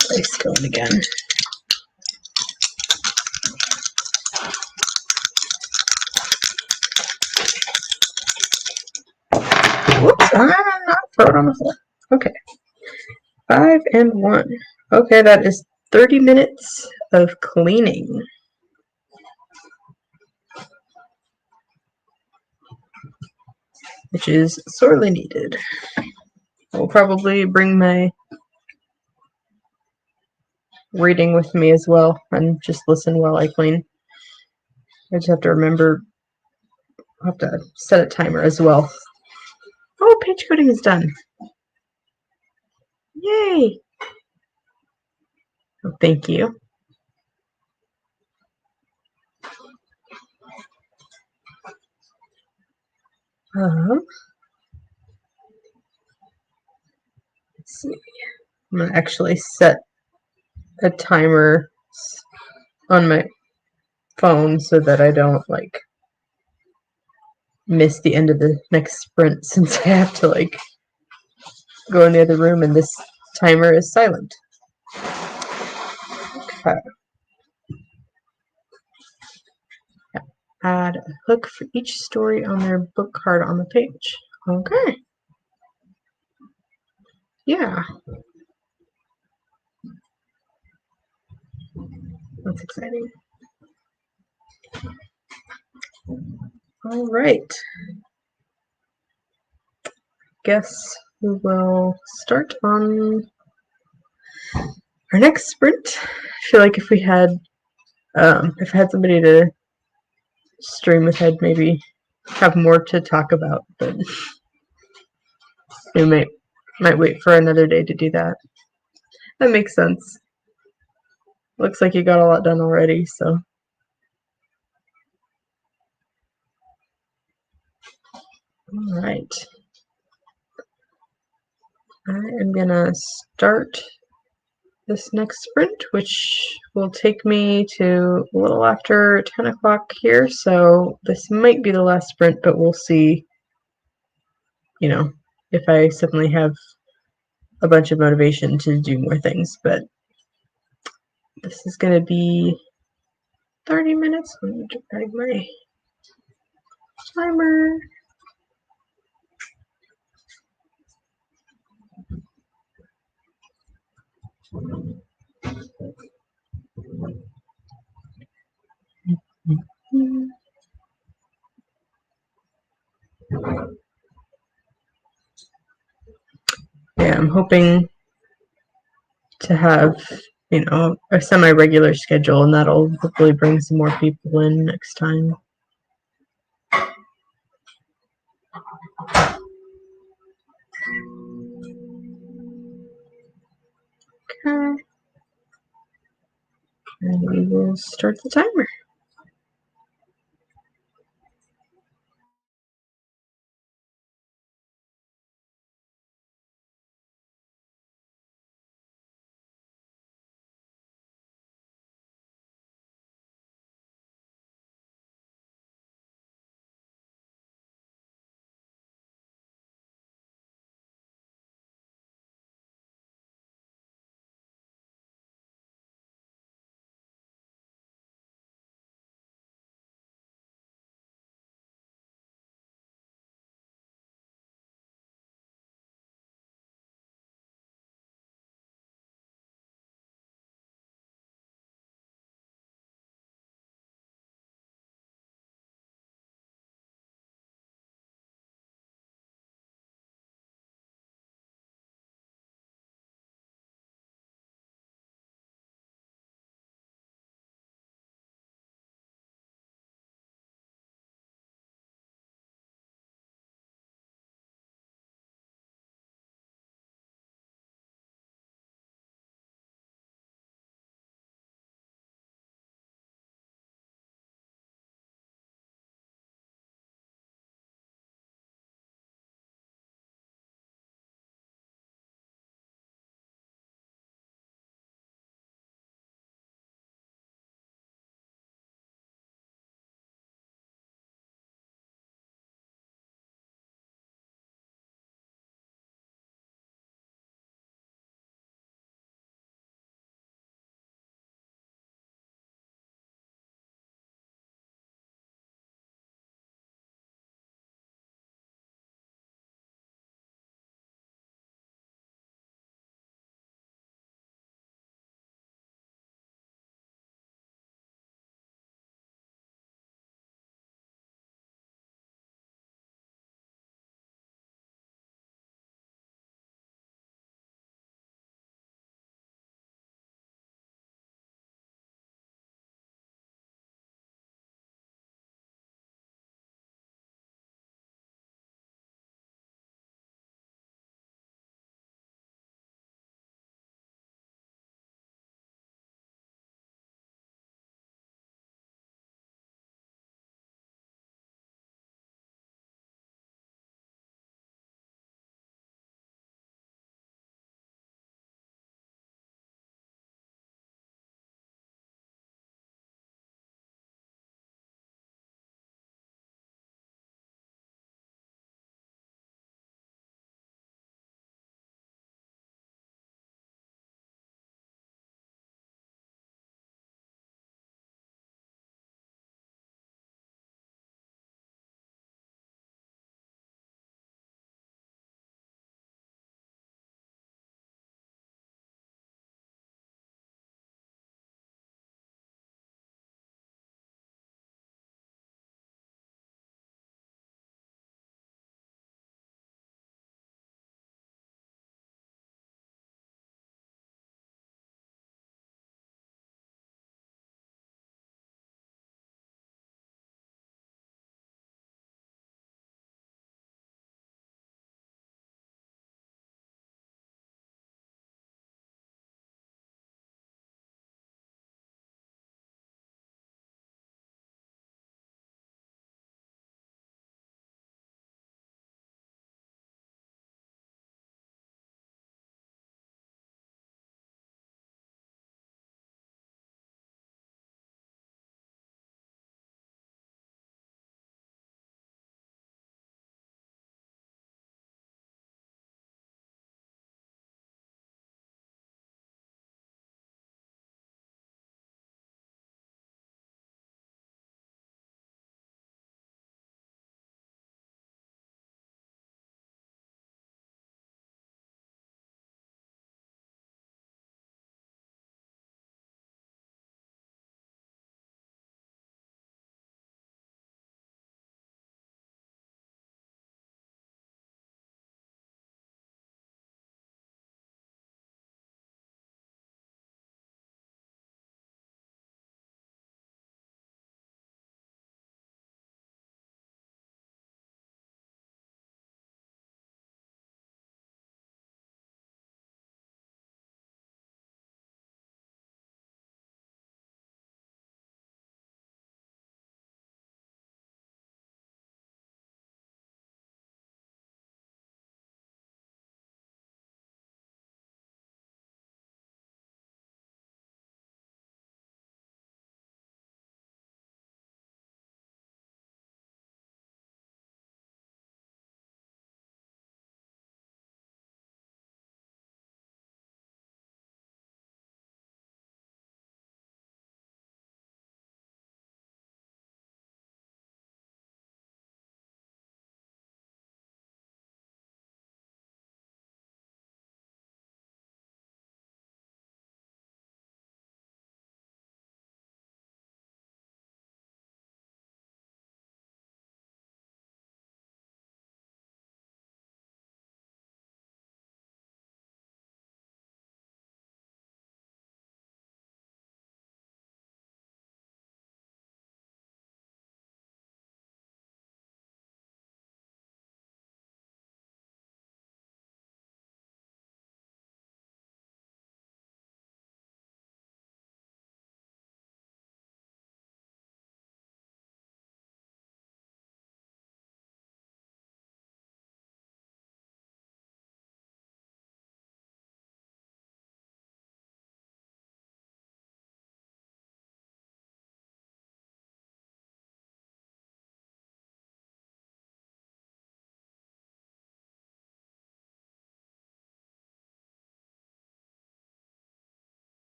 place going again. Whoops, I'm not throwing on the floor. Okay. 5 and 1. Okay, that is 30 minutes of cleaning. Which is sorely needed. I'll probably bring my reading with me as well and just listen while I clean. I just have to remember, I'll have to set a timer as well. Oh, page coding is done. Yay! Oh, thank you. Let's see. I'm gonna actually set a timer on my phone so that I don't like miss the end of the next sprint since I have to like go in the other room and this timer is silent. Okay. Add a hook for each story on their book card on the page. Okay. Yeah. That's exciting. All right. Guess we will start on our next sprint. I feel like if I had somebody to stream with, I'd maybe have more to talk about, but we might wait for another day to do that. That makes sense. Looks like you got a lot done already, so. All right. I am gonna start this next sprint, which will take me to a little after 10 o'clock here, so this might be the last sprint, but we'll see, you know, if I suddenly have a bunch of motivation to do more things, but this is gonna be 30 minutes. Let me drag my timer. yeah, I'm hoping to have, a semi-regular schedule, and that'll hopefully bring some more people in next time. Okay. And we will start the timer.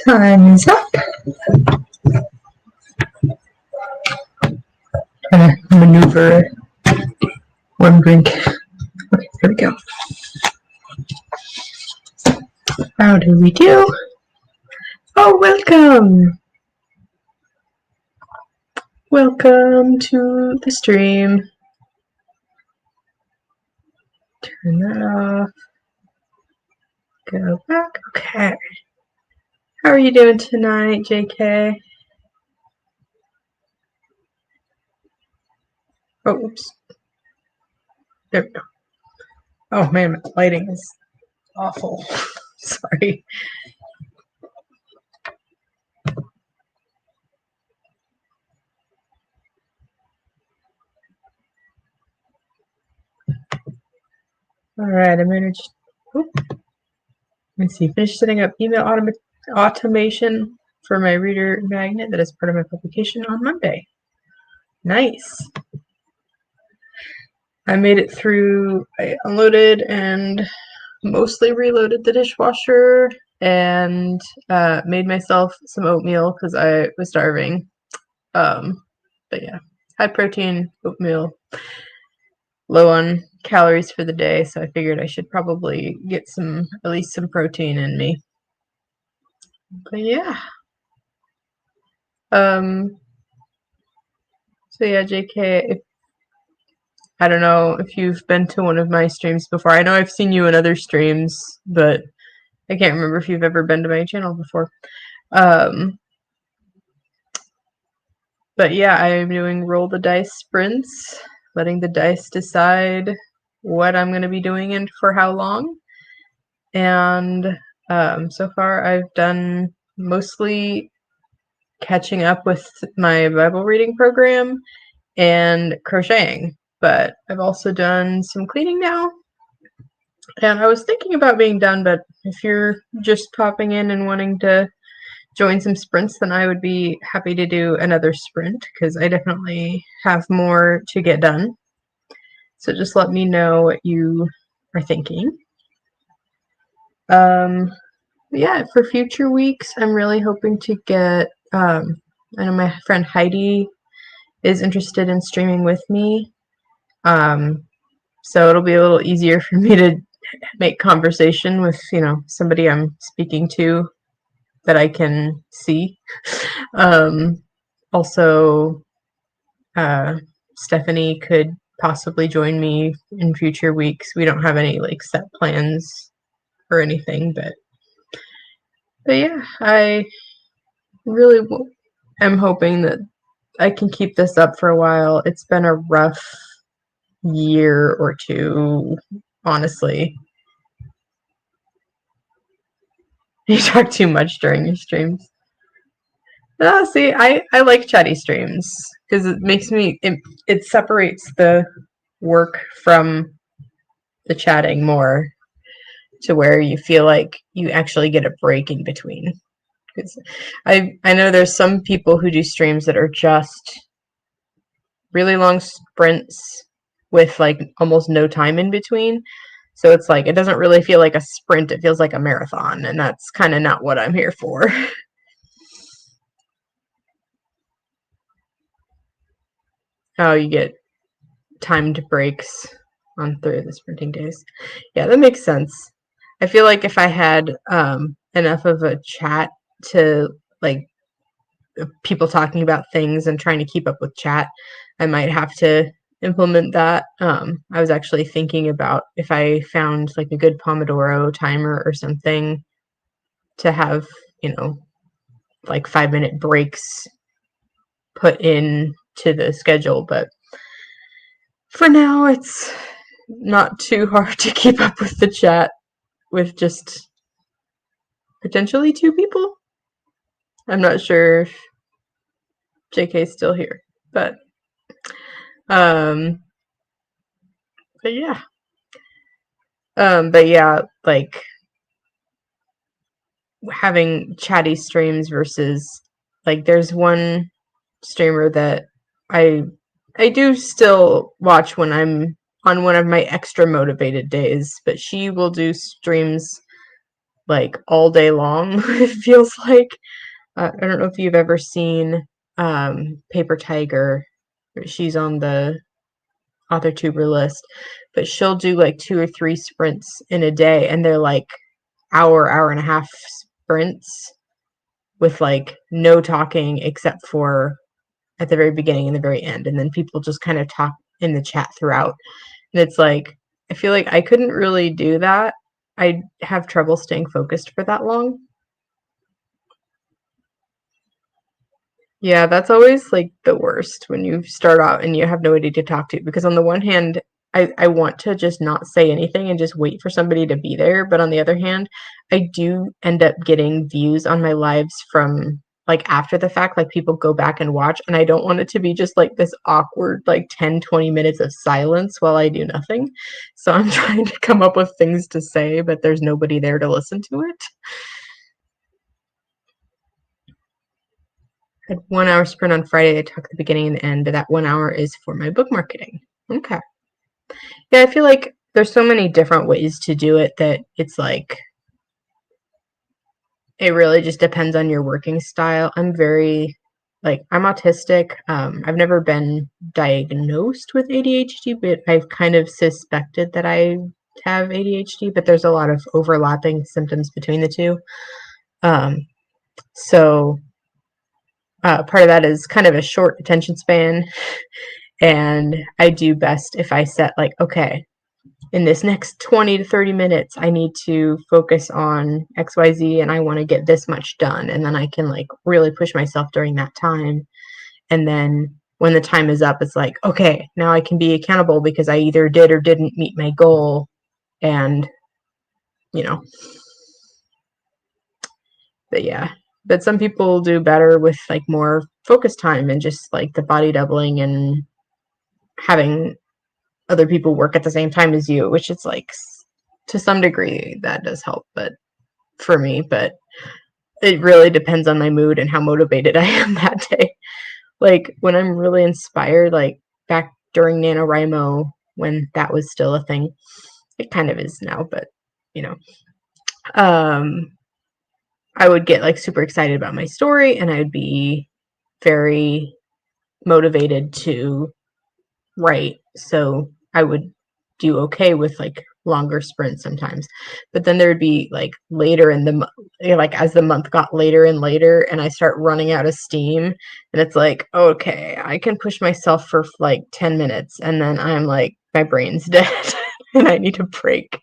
Time is up. Trying to maneuver one drink. Okay, here we go. How do we do? Oh, welcome! Welcome to the stream. Turn that off. Go back. Okay. How are you doing tonight, JK? Oh, oops. There we go. Oh man, my lighting is awful. Sorry. Alright, I'm gonna just, let's see, finish setting up email automation for my reader magnet that is part of my publication on Monday. Nice. I made it through, I unloaded and mostly reloaded the dishwasher and made myself some oatmeal because I was starving. But yeah, high protein oatmeal, low on calories for the day, so I figured I should probably get at least some protein in me. But yeah. So yeah, JK, I don't know if you've been to one of my streams before. I know I've seen you in other streams, but I can't remember if you've ever been to my channel before. But yeah, I'm doing roll the dice sprints, letting the dice decide what I'm going to be doing and for how long. And so far I've done mostly catching up with my Bible reading program and crocheting, but I've also done some cleaning now. And I was thinking about being done, but if you're just popping in and wanting to join some sprints, then I would be happy to do another sprint because I definitely have more to get done. So just let me know what you are thinking. Yeah, for future weeks, I'm really hoping to get, I know my friend Heidi is interested in streaming with me. So it'll be a little easier for me to make conversation with, somebody I'm speaking to that I can see. Also, Stephanie could possibly join me in future weeks. We don't have any set plans or anything, but yeah, I really am hoping that I can keep this up for a while. It's been a rough year or two, honestly. You talk too much during your streams. See, I like chatty streams because it makes me, it separates the work from the chatting more to where you feel like you actually get a break in between. Because I know there's some people who do streams that are just really long sprints with almost no time in between. So it's it doesn't really feel like a sprint, it feels like a marathon, and that's kind of not what I'm here for. Oh, you get timed breaks on 3 of the sprinting days. Yeah, that makes sense. I feel like if I had enough of a chat to people talking about things and trying to keep up with chat, I might have to implement that. I was actually thinking about if I found a good Pomodoro timer or something to have, 5-minute breaks put in to the schedule, but for now it's not too hard to keep up with the chat with just potentially 2 people. I'm not sure if JK's still here, but yeah. But yeah, having chatty streams versus there's one streamer that I do still watch when I'm on one of my extra motivated days, but she will do streams like all day long, it feels like. I don't know if you've ever seen Paper Tiger. She's on the AuthorTuber list, but she'll do like 2 or 3 sprints in a day, and they're like hour and a half sprints with like no talking except for at the very beginning and the very end, and then people just kind of talk in the chat throughout. And it's like, I feel like I couldn't really do that. I have trouble staying focused for that long. Yeah, that's always like the worst when you start out and you have nobody to talk to, because on the one hand, I want to just not say anything and just wait for somebody to be there, but on the other hand, I do end up getting views on my lives from like after the fact, like people go back and watch, and I don't want it to be just like this awkward like 10-20 minutes of silence while I do nothing. So I'm trying to come up with things to say, but there's nobody there to listen to it. Had 1 hour sprint on Friday. I talk the beginning and the end, but that 1 hour is for my book marketing. Okay. Yeah, I feel like there's so many different ways to do it that it's like it really just depends on your working style. I'm autistic. I've never been diagnosed with ADHD, but I've kind of suspected that I have ADHD, but there's a lot of overlapping symptoms between the two. So part of that is kind of a short attention span, and I do best if I set like, okay, in this next 20 to 30 minutes, I need to focus on XYZ and I want to get this much done. And then I can like really push myself during that time. And then when the time is up, it's like, okay, now I can be accountable because I either did or didn't meet my goal. And, you know, but yeah. But some people do better with like more focus time and just like the body doubling and having other people work at the same time as you, which is like to some degree that does help, but for me, but it really depends on my mood and how motivated I am that day. Like when I'm really inspired, like back during NaNoWriMo when that was still a thing. It kind of is now, but you know. I would get like super excited about my story and I would be very motivated to write. So I would do okay with like longer sprints sometimes. But then there would be like later in the like as the month got later and later and I start running out of steam, and it's like, okay, I can push myself for like 10 minutes and then I'm like my brain's dead and I need a break.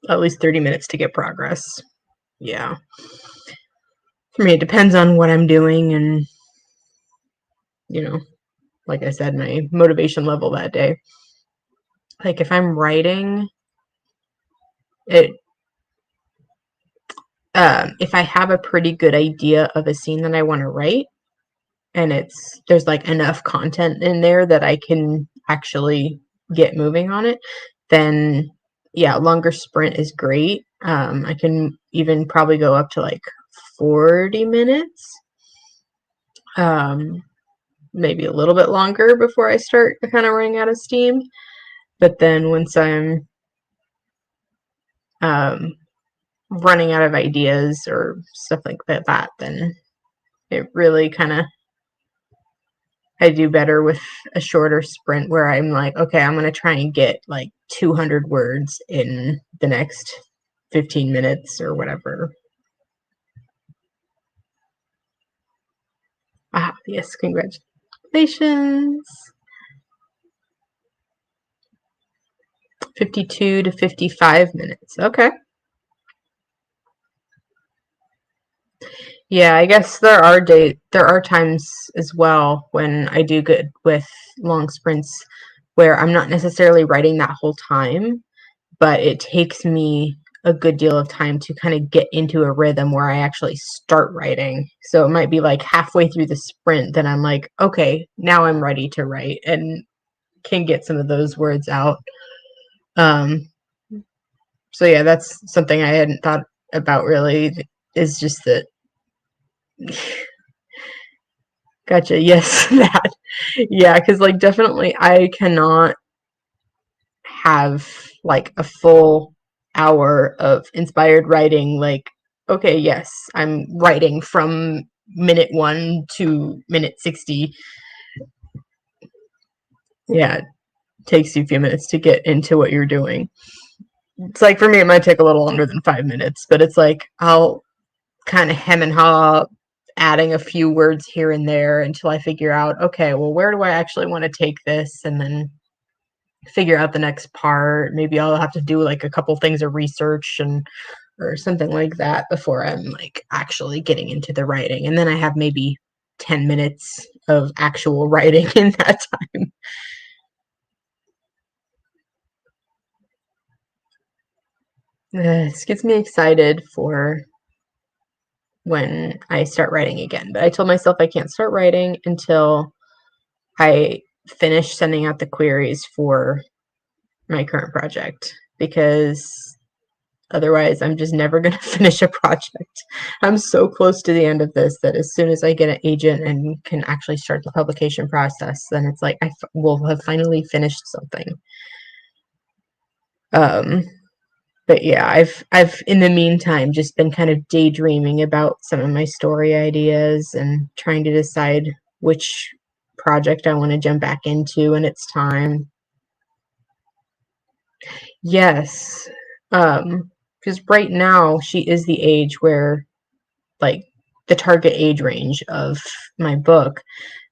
At least 30 minutes to get progress. Yeah. For me, it depends on what I'm doing and, you know, like I said, my motivation level that day. Like if I'm writing, it if I have a pretty good idea of a scene that I want to write, and there's like enough content in there that I can actually get moving on it, then yeah, longer sprint is great. I can even probably go up to like 40 minutes. Maybe a little bit longer before I start kind of running out of steam. But then once I'm running out of ideas or stuff like that, then it really kind of, I do better with a shorter sprint where I'm like, okay, I'm going to try and get like 200 words in the next 15 minutes or whatever. Ah, yes, congratulations. 52 to 55 minutes. Okay. Yeah, I guess there are times as well when I do good with long sprints where I'm not necessarily writing that whole time, but it takes me a good deal of time to kind of get into a rhythm where I actually start writing. So it might be like halfway through the sprint that I'm like, okay, now I'm ready to write and can get some of those words out. Um, so yeah, that's something I hadn't thought about really, is just that. Gotcha. Yes, that. Yeah, because like definitely I cannot have like a full hour of inspired writing. Like, okay, yes, I'm writing from minute 1 to minute 60. Yeah, it takes you a few minutes to get into what you're doing. It's like for me, it might take a little longer than 5 minutes, but it's like I'll kind of hem and haw, adding a few words here and there until I figure out, okay, well, where do I actually want to take this? And then figure out the next part. Maybe I'll have to do like a couple things of research and or something like that before I'm like actually getting into the writing. And then I have maybe 10 minutes of actual writing in that time. This gets me excited for when I start writing again. But I told myself I can't start writing until I finish sending out the queries for my current project, because otherwise I'm just never going to finish a project. I'm so close to the end of this that as soon as I get an agent and can actually start the publication process, then it's like will have finally finished something. Um, but yeah, I've in the meantime just been kind of daydreaming about some of my story ideas and trying to decide which project I want to jump back into when it's time. Yes. Because right now she is the age where, like, the target age range of my book.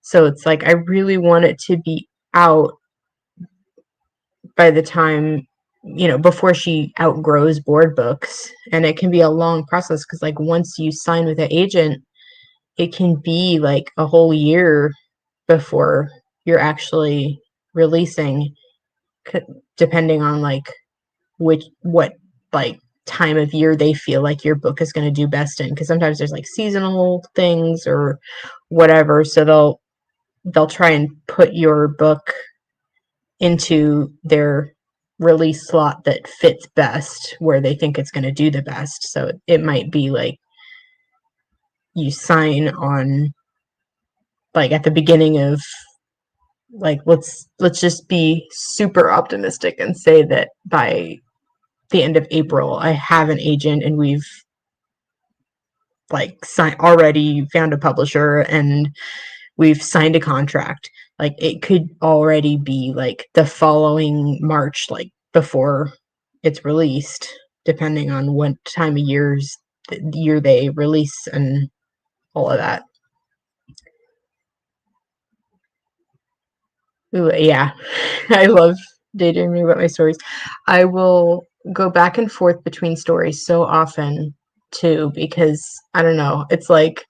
So it's like I really want it to be out by the time, before she outgrows board books. And it can be a long process because, like, once you sign with an agent, it can be like a whole year before you're actually releasing, depending on like what like time of year they feel like your book is going to do best in, because sometimes there's like seasonal things or whatever, so they'll try and put your book into their release slot that fits best where they think it's going to do the best. So it might be like you sign on like at the beginning of, like, let's just be super optimistic and say that by the end of April I have an agent and we've like already found a publisher and we've signed a contract. Like it could already be like the following March, like before it's released, depending on what time of the year they release and all of that. Ooh, yeah, I love daydreaming about my stories. I will go back and forth between stories so often too, because I don't know, it's like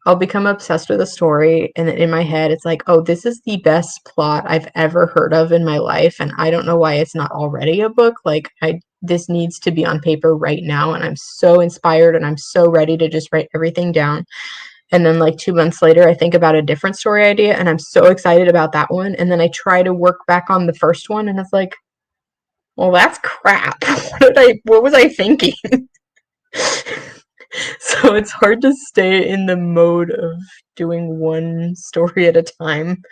I'll become obsessed with a story, and then in my head, it's like, oh, this is the best plot I've ever heard of in my life, and I don't know why it's not already a book. Like, this needs to be on paper right now, and I'm so inspired, and I'm so ready to just write everything down. And then, like 2 months later, I think about a different story idea, and I'm so excited about that one, and then I try to work back on the first one, and it's like, well, that's crap. What was I thinking? So it's hard to stay in the mode of doing one story at a time.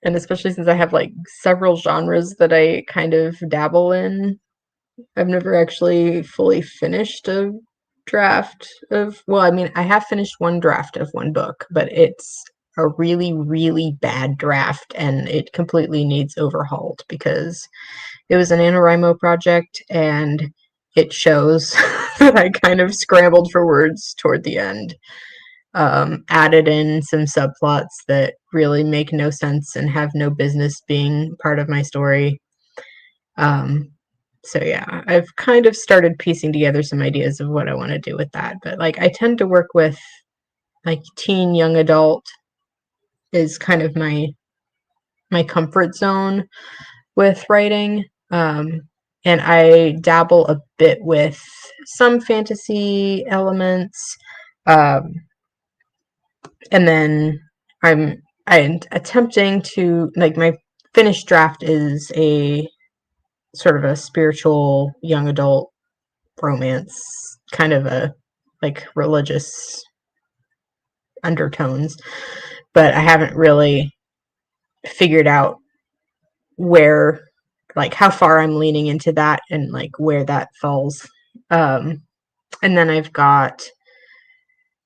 And especially since I have like several genres that I kind of dabble in, I've never actually fully finished a draft of, well, I mean, I have finished one draft of one book, but it's a really, really bad draft and it completely needs overhauled because it was an NaNoWriMo project and it shows that I kind of scrambled for words toward the end. Added in some subplots that really make no sense and have no business being part of my story. Um, so yeah, I've kind of started piecing together some ideas of what I want to do with that. But like, I tend to work with like teen, young adult is kind of my comfort zone with writing. And I dabble a bit with some fantasy elements. Um, and then I'm attempting to like finished draft is a sort of a spiritual young adult romance, kind of a like religious undertones, but I haven't really figured out where, like, how far I'm leaning into that and like where that falls. And then I've got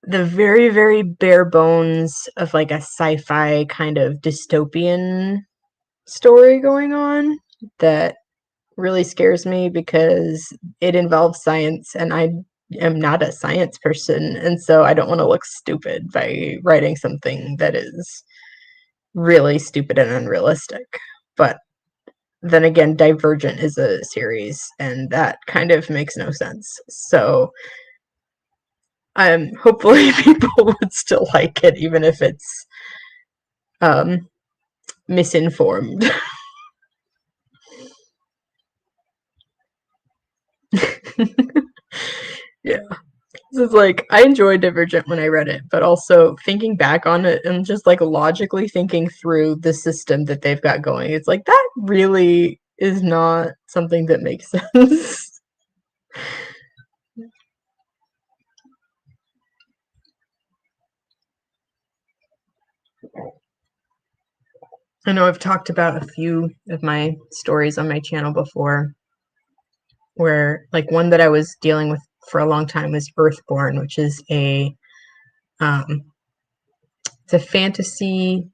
the very, very bare bones of like a sci-fi kind of dystopian story going on that really scares me because it involves science and I am not a science person, and so I don't want to look stupid by writing something that is really stupid and unrealistic. But then again, Divergent is a series and that kind of makes no sense. So hopefully people would still like it even if it's um misinformed. Yeah. This is like, I enjoyed Divergent when I read it, but also thinking back on it and just like logically thinking through the system that they've got going, it's like that really is not something that makes sense. I know I've talked about a few of my stories on my channel before, where like one that I was dealing with for a long time was Earthborn, which is um it's a fantasy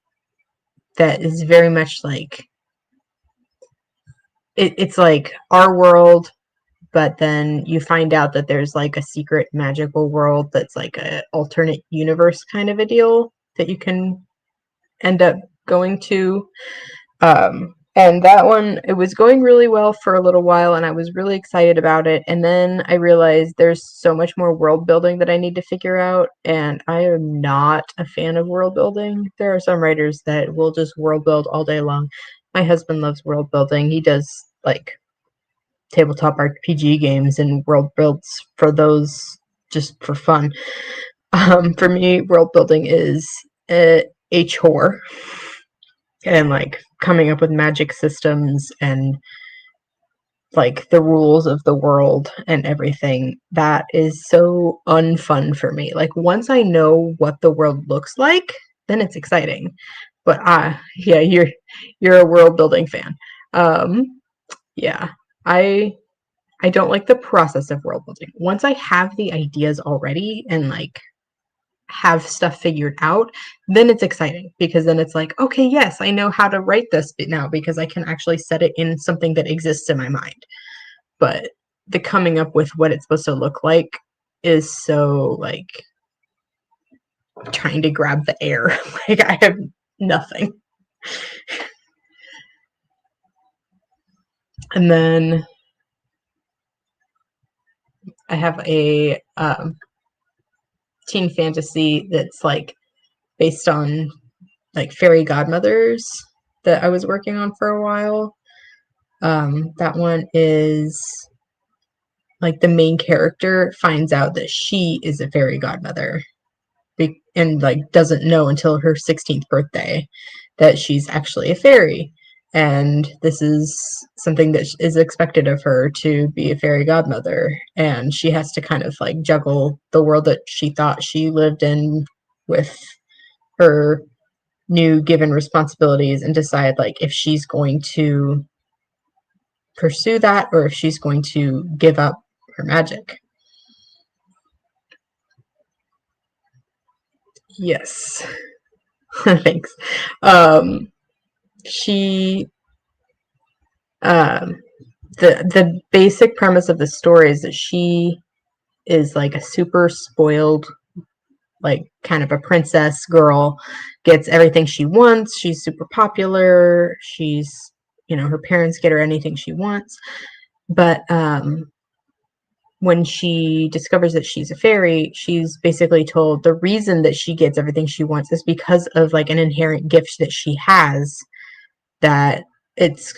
that is very much like it's like our world, but then you find out that there's like a secret magical world that's like a alternate universe kind of a deal that you can end up going to. And that one, it was going really well for a little while, and I was really excited about it. And then I realized there's so much more world building that I need to figure out, and I am not a fan of world building. There are some writers that will just world build all day long. My husband loves world building. He does like tabletop RPG games and world builds for those just for fun. For me, world building is a chore, and like coming up with magic systems and like the rules of the world and everything, that is so unfun for me. Like once I know what the world looks like, then it's exciting. But yeah, you're a world building fan. Yeah. I I don't like the process of world building. Once I have the ideas already and like have stuff figured out, then it's exciting because then it's like, okay, yes, I know how to write this now because I can actually set it in something that exists in my mind. But the coming up with what it's supposed to look like is so like trying to grab the air. Like I have nothing. And then I have a teen fantasy that's like based on like fairy godmothers that I was working on for a while. That one is like the main character finds out that she is a fairy godmother and like doesn't know until her 16th birthday that she's actually a fairy. And this is something that is expected of her to be a fairy godmother. And she has to kind of like juggle the world that she thought she lived in with her new given responsibilities and decide like if she's going to pursue that or if she's going to give up her magic. Yes. Thanks. She um the basic premise of the story is that she is like a super spoiled, like kind of a princess girl, gets everything she wants, she's super popular, she's, you know, her parents get her anything she wants. But when she discovers that she's a fairy, she's basically told the reason that she gets everything she wants is because of like an inherent gift that she has, that it's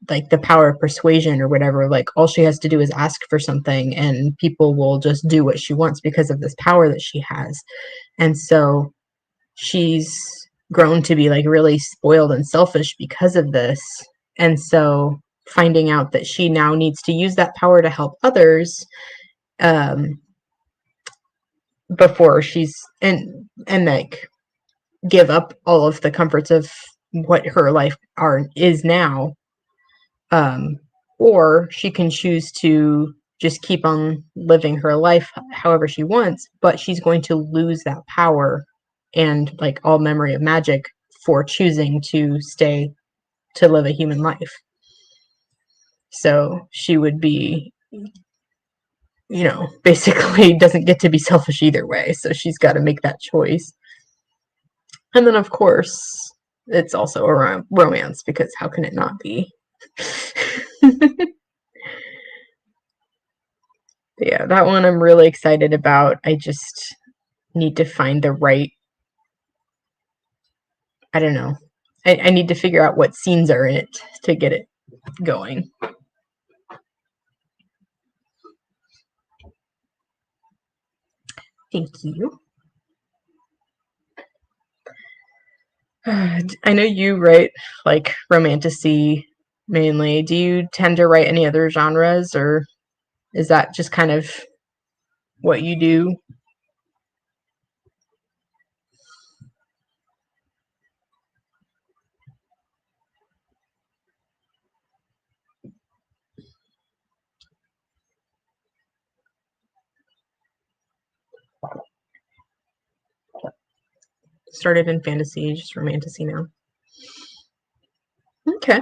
like the power of persuasion or whatever. Like all she has to do is ask for something and people will just do what she wants because of this power that she has. And so she's grown to be like really spoiled and selfish because of this. And so finding out that she now needs to use that power to help others, um, before she's and like give up all of the comforts of what her life is now, um, or she can choose to just keep on living her life however she wants, but she's going to lose that power and like all memory of magic for choosing to stay to live a human life. So she would be, basically doesn't get to be selfish either way. So she's got to make that choice. And then, of course, it's also a romance because how can it not be? Yeah, that one I'm really excited about. I just need to find the right, I don't know. I need to figure out what scenes are in it to get it going. Thank you. I know you write like romantasy mainly. Do you tend to write any other genres, or is that just kind of what you do? Started in fantasy, just romantasy now. Okay.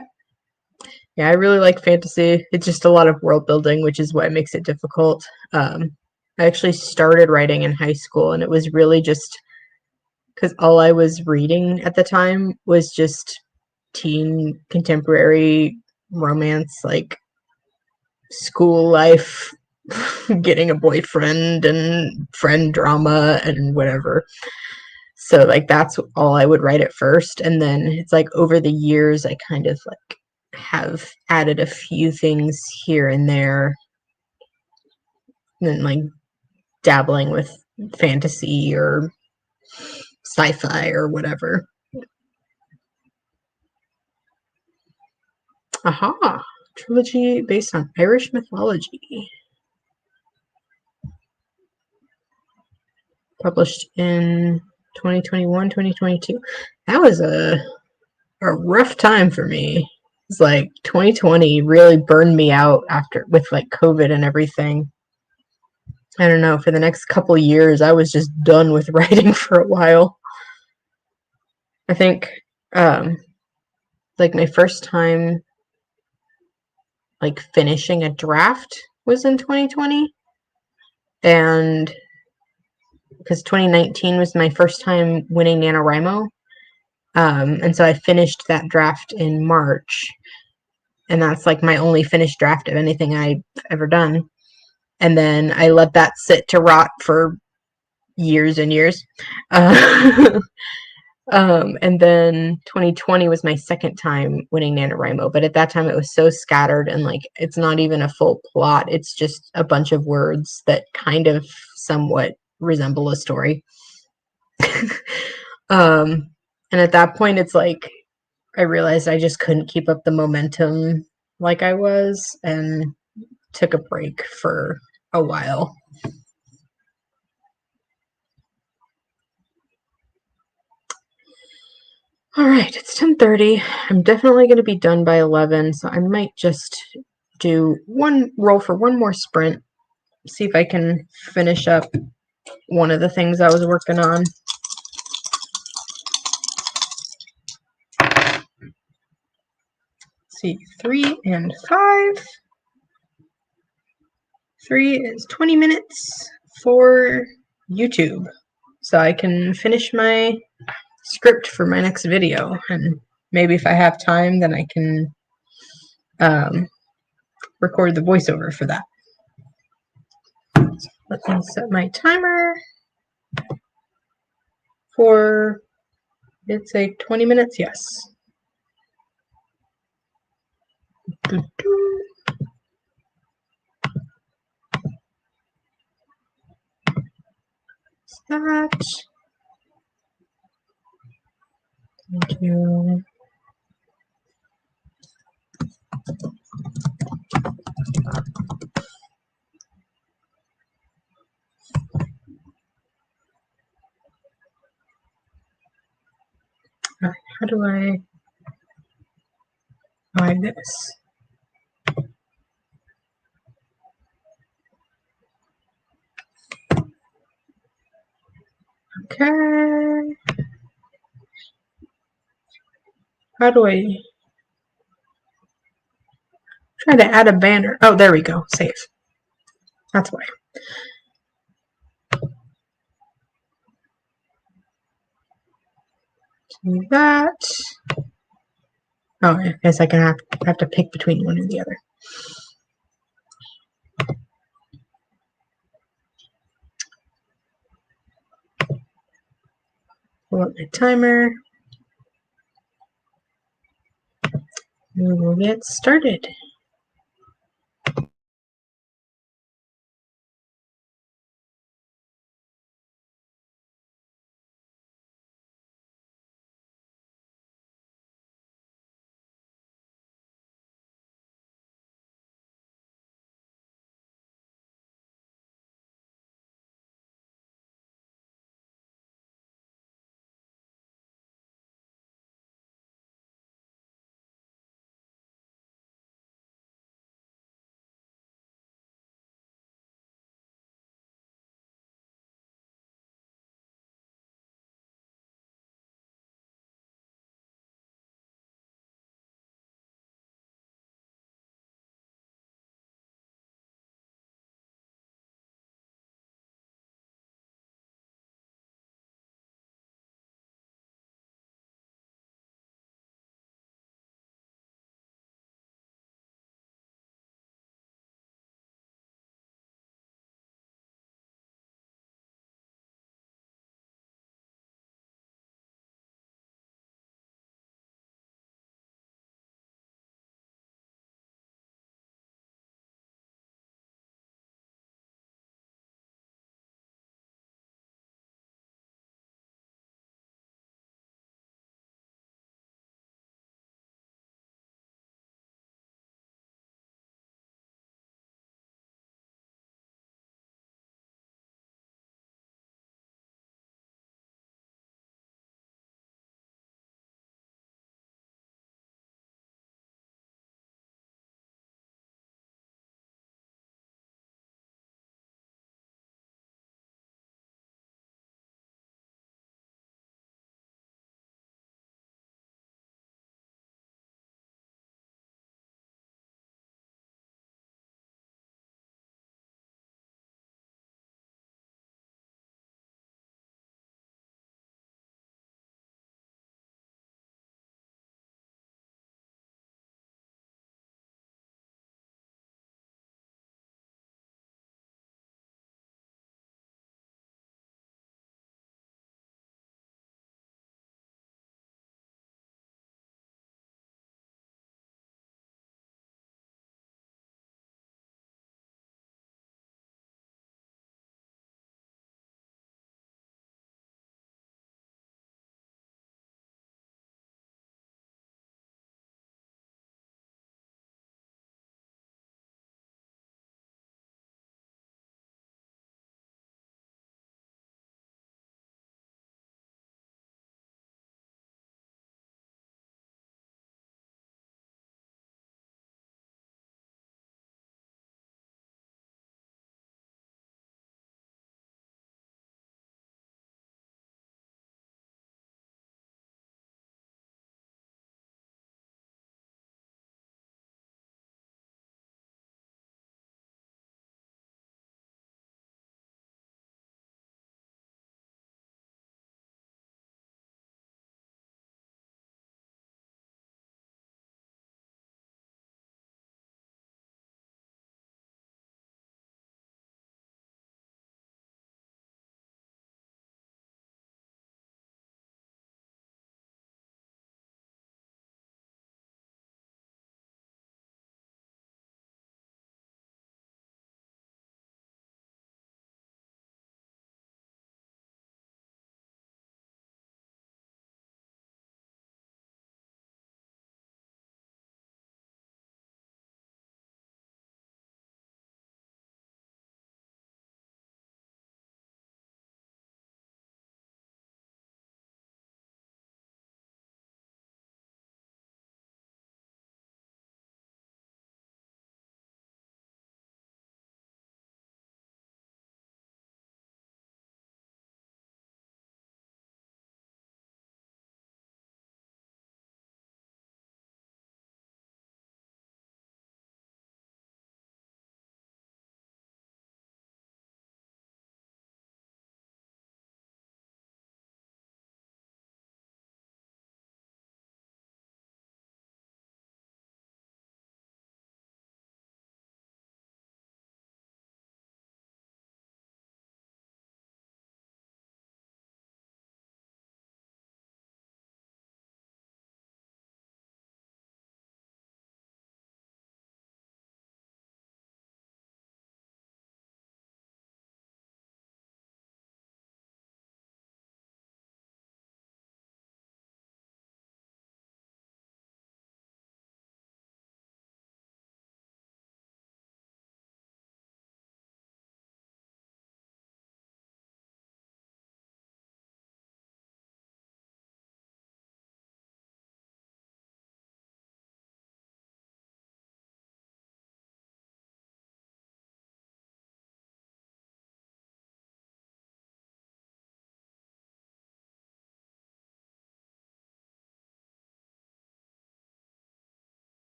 Yeah, I really like fantasy. It's just a lot of world building, which is what makes it difficult. I actually started writing in high school, and it was really just because all I was reading at the time was just teen contemporary romance, like school life, getting a boyfriend and friend drama and whatever. So like that's all I would write at first, and then it's like over the years I kind of like have added a few things here and there, and then like dabbling with fantasy or sci-fi or whatever. Aha! Trilogy based on Irish mythology. Published in 2021, 2022. That was a rough time for me. It's like 2020 really burned me out after with like COVID and everything. I don't know, for the next couple years I was just done with writing for a while. I think um like my first time like finishing a draft was in 2020, and because 2019 was my first time winning NaNoWriMo. And so I finished that draft in March, and that's like my only finished draft of anything I've ever done. And then I let that sit to rot for years and years. Uh, and then 2020 was my second time winning NaNoWriMo, but at that time it was so scattered and like it's not even a full plot. It's just a bunch of words that kind of somewhat resemble a story. um, and at that point, it's like I realized I just couldn't keep up the momentum like I was and took a break for a while. All right, it's 10:30. I'm definitely going to be done by 11, so I might just do one roll for one more sprint, see if I can finish up one of the things I was working on. Let's see, 3 and 5. 3 is 20 minutes for YouTube, so I can finish my script for my next video, and maybe if I have time then I can record the voiceover for that. So let me set my timer for, it's like 20 minutes, yes. That. Thank you. Alright, how do I hide this? Okay. How do I try to add a banner? Oh, there we go. Save. That's why. Do that. Oh, I guess I can have to pick between one and the other. Pull up my timer. We will get started.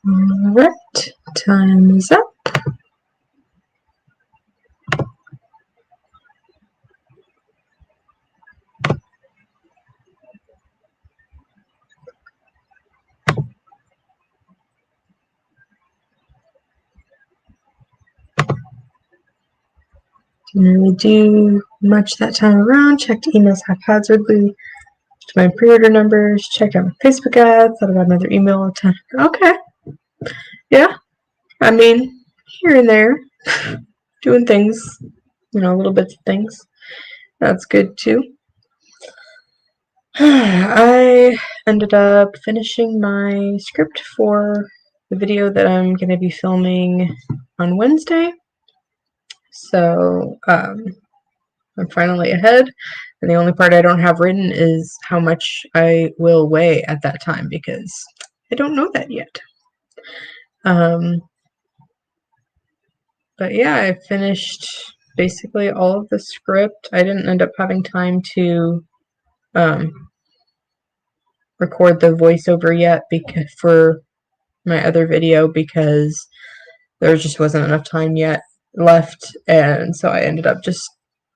Alright, time is up. Didn't really do much that time around. Checked emails haphazardly. Checked my pre-order numbers. Checked out my Facebook ads. Thought about another email. Okay. Yeah. I mean, here and there. Doing things. Little bits of things. That's good too. I ended up finishing my script for the video that I'm going to be filming on Wednesday. So, I'm finally ahead. And the only part I don't have written is how much I will weigh at that time because I don't know that yet. But yeah, I finished basically all of the script. I didn't end up having time to record the voiceover yet because for my other video because there just wasn't enough time yet left, and so I ended up just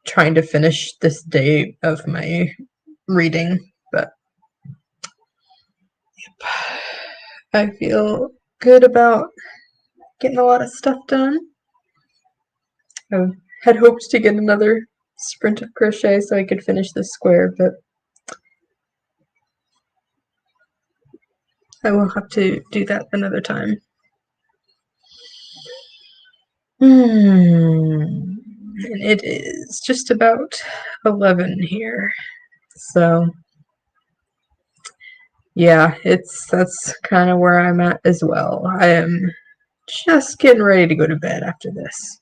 trying to finish this day of my reading. But yep, I feel good about getting a lot of stuff done. I had hoped to get another sprint of crochet so I could finish this square, but I will have to do that another time. And it is just about 11 here, so yeah, that's kind of where I'm at as well. I am just getting ready to go to bed after this.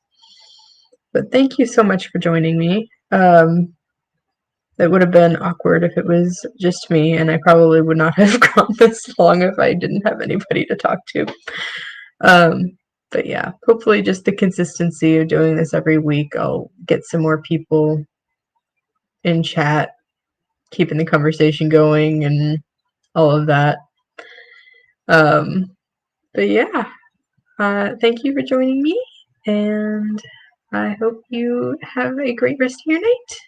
But thank you so much for joining me. It would have been awkward if it was just me, and I probably would not have gone this long if I didn't have anybody to talk to. But yeah, hopefully just the consistency of doing this every week, I'll get some more people in chat, keeping the conversation going and all of that. But yeah, thank you for joining me, and I hope you have a great rest of your night.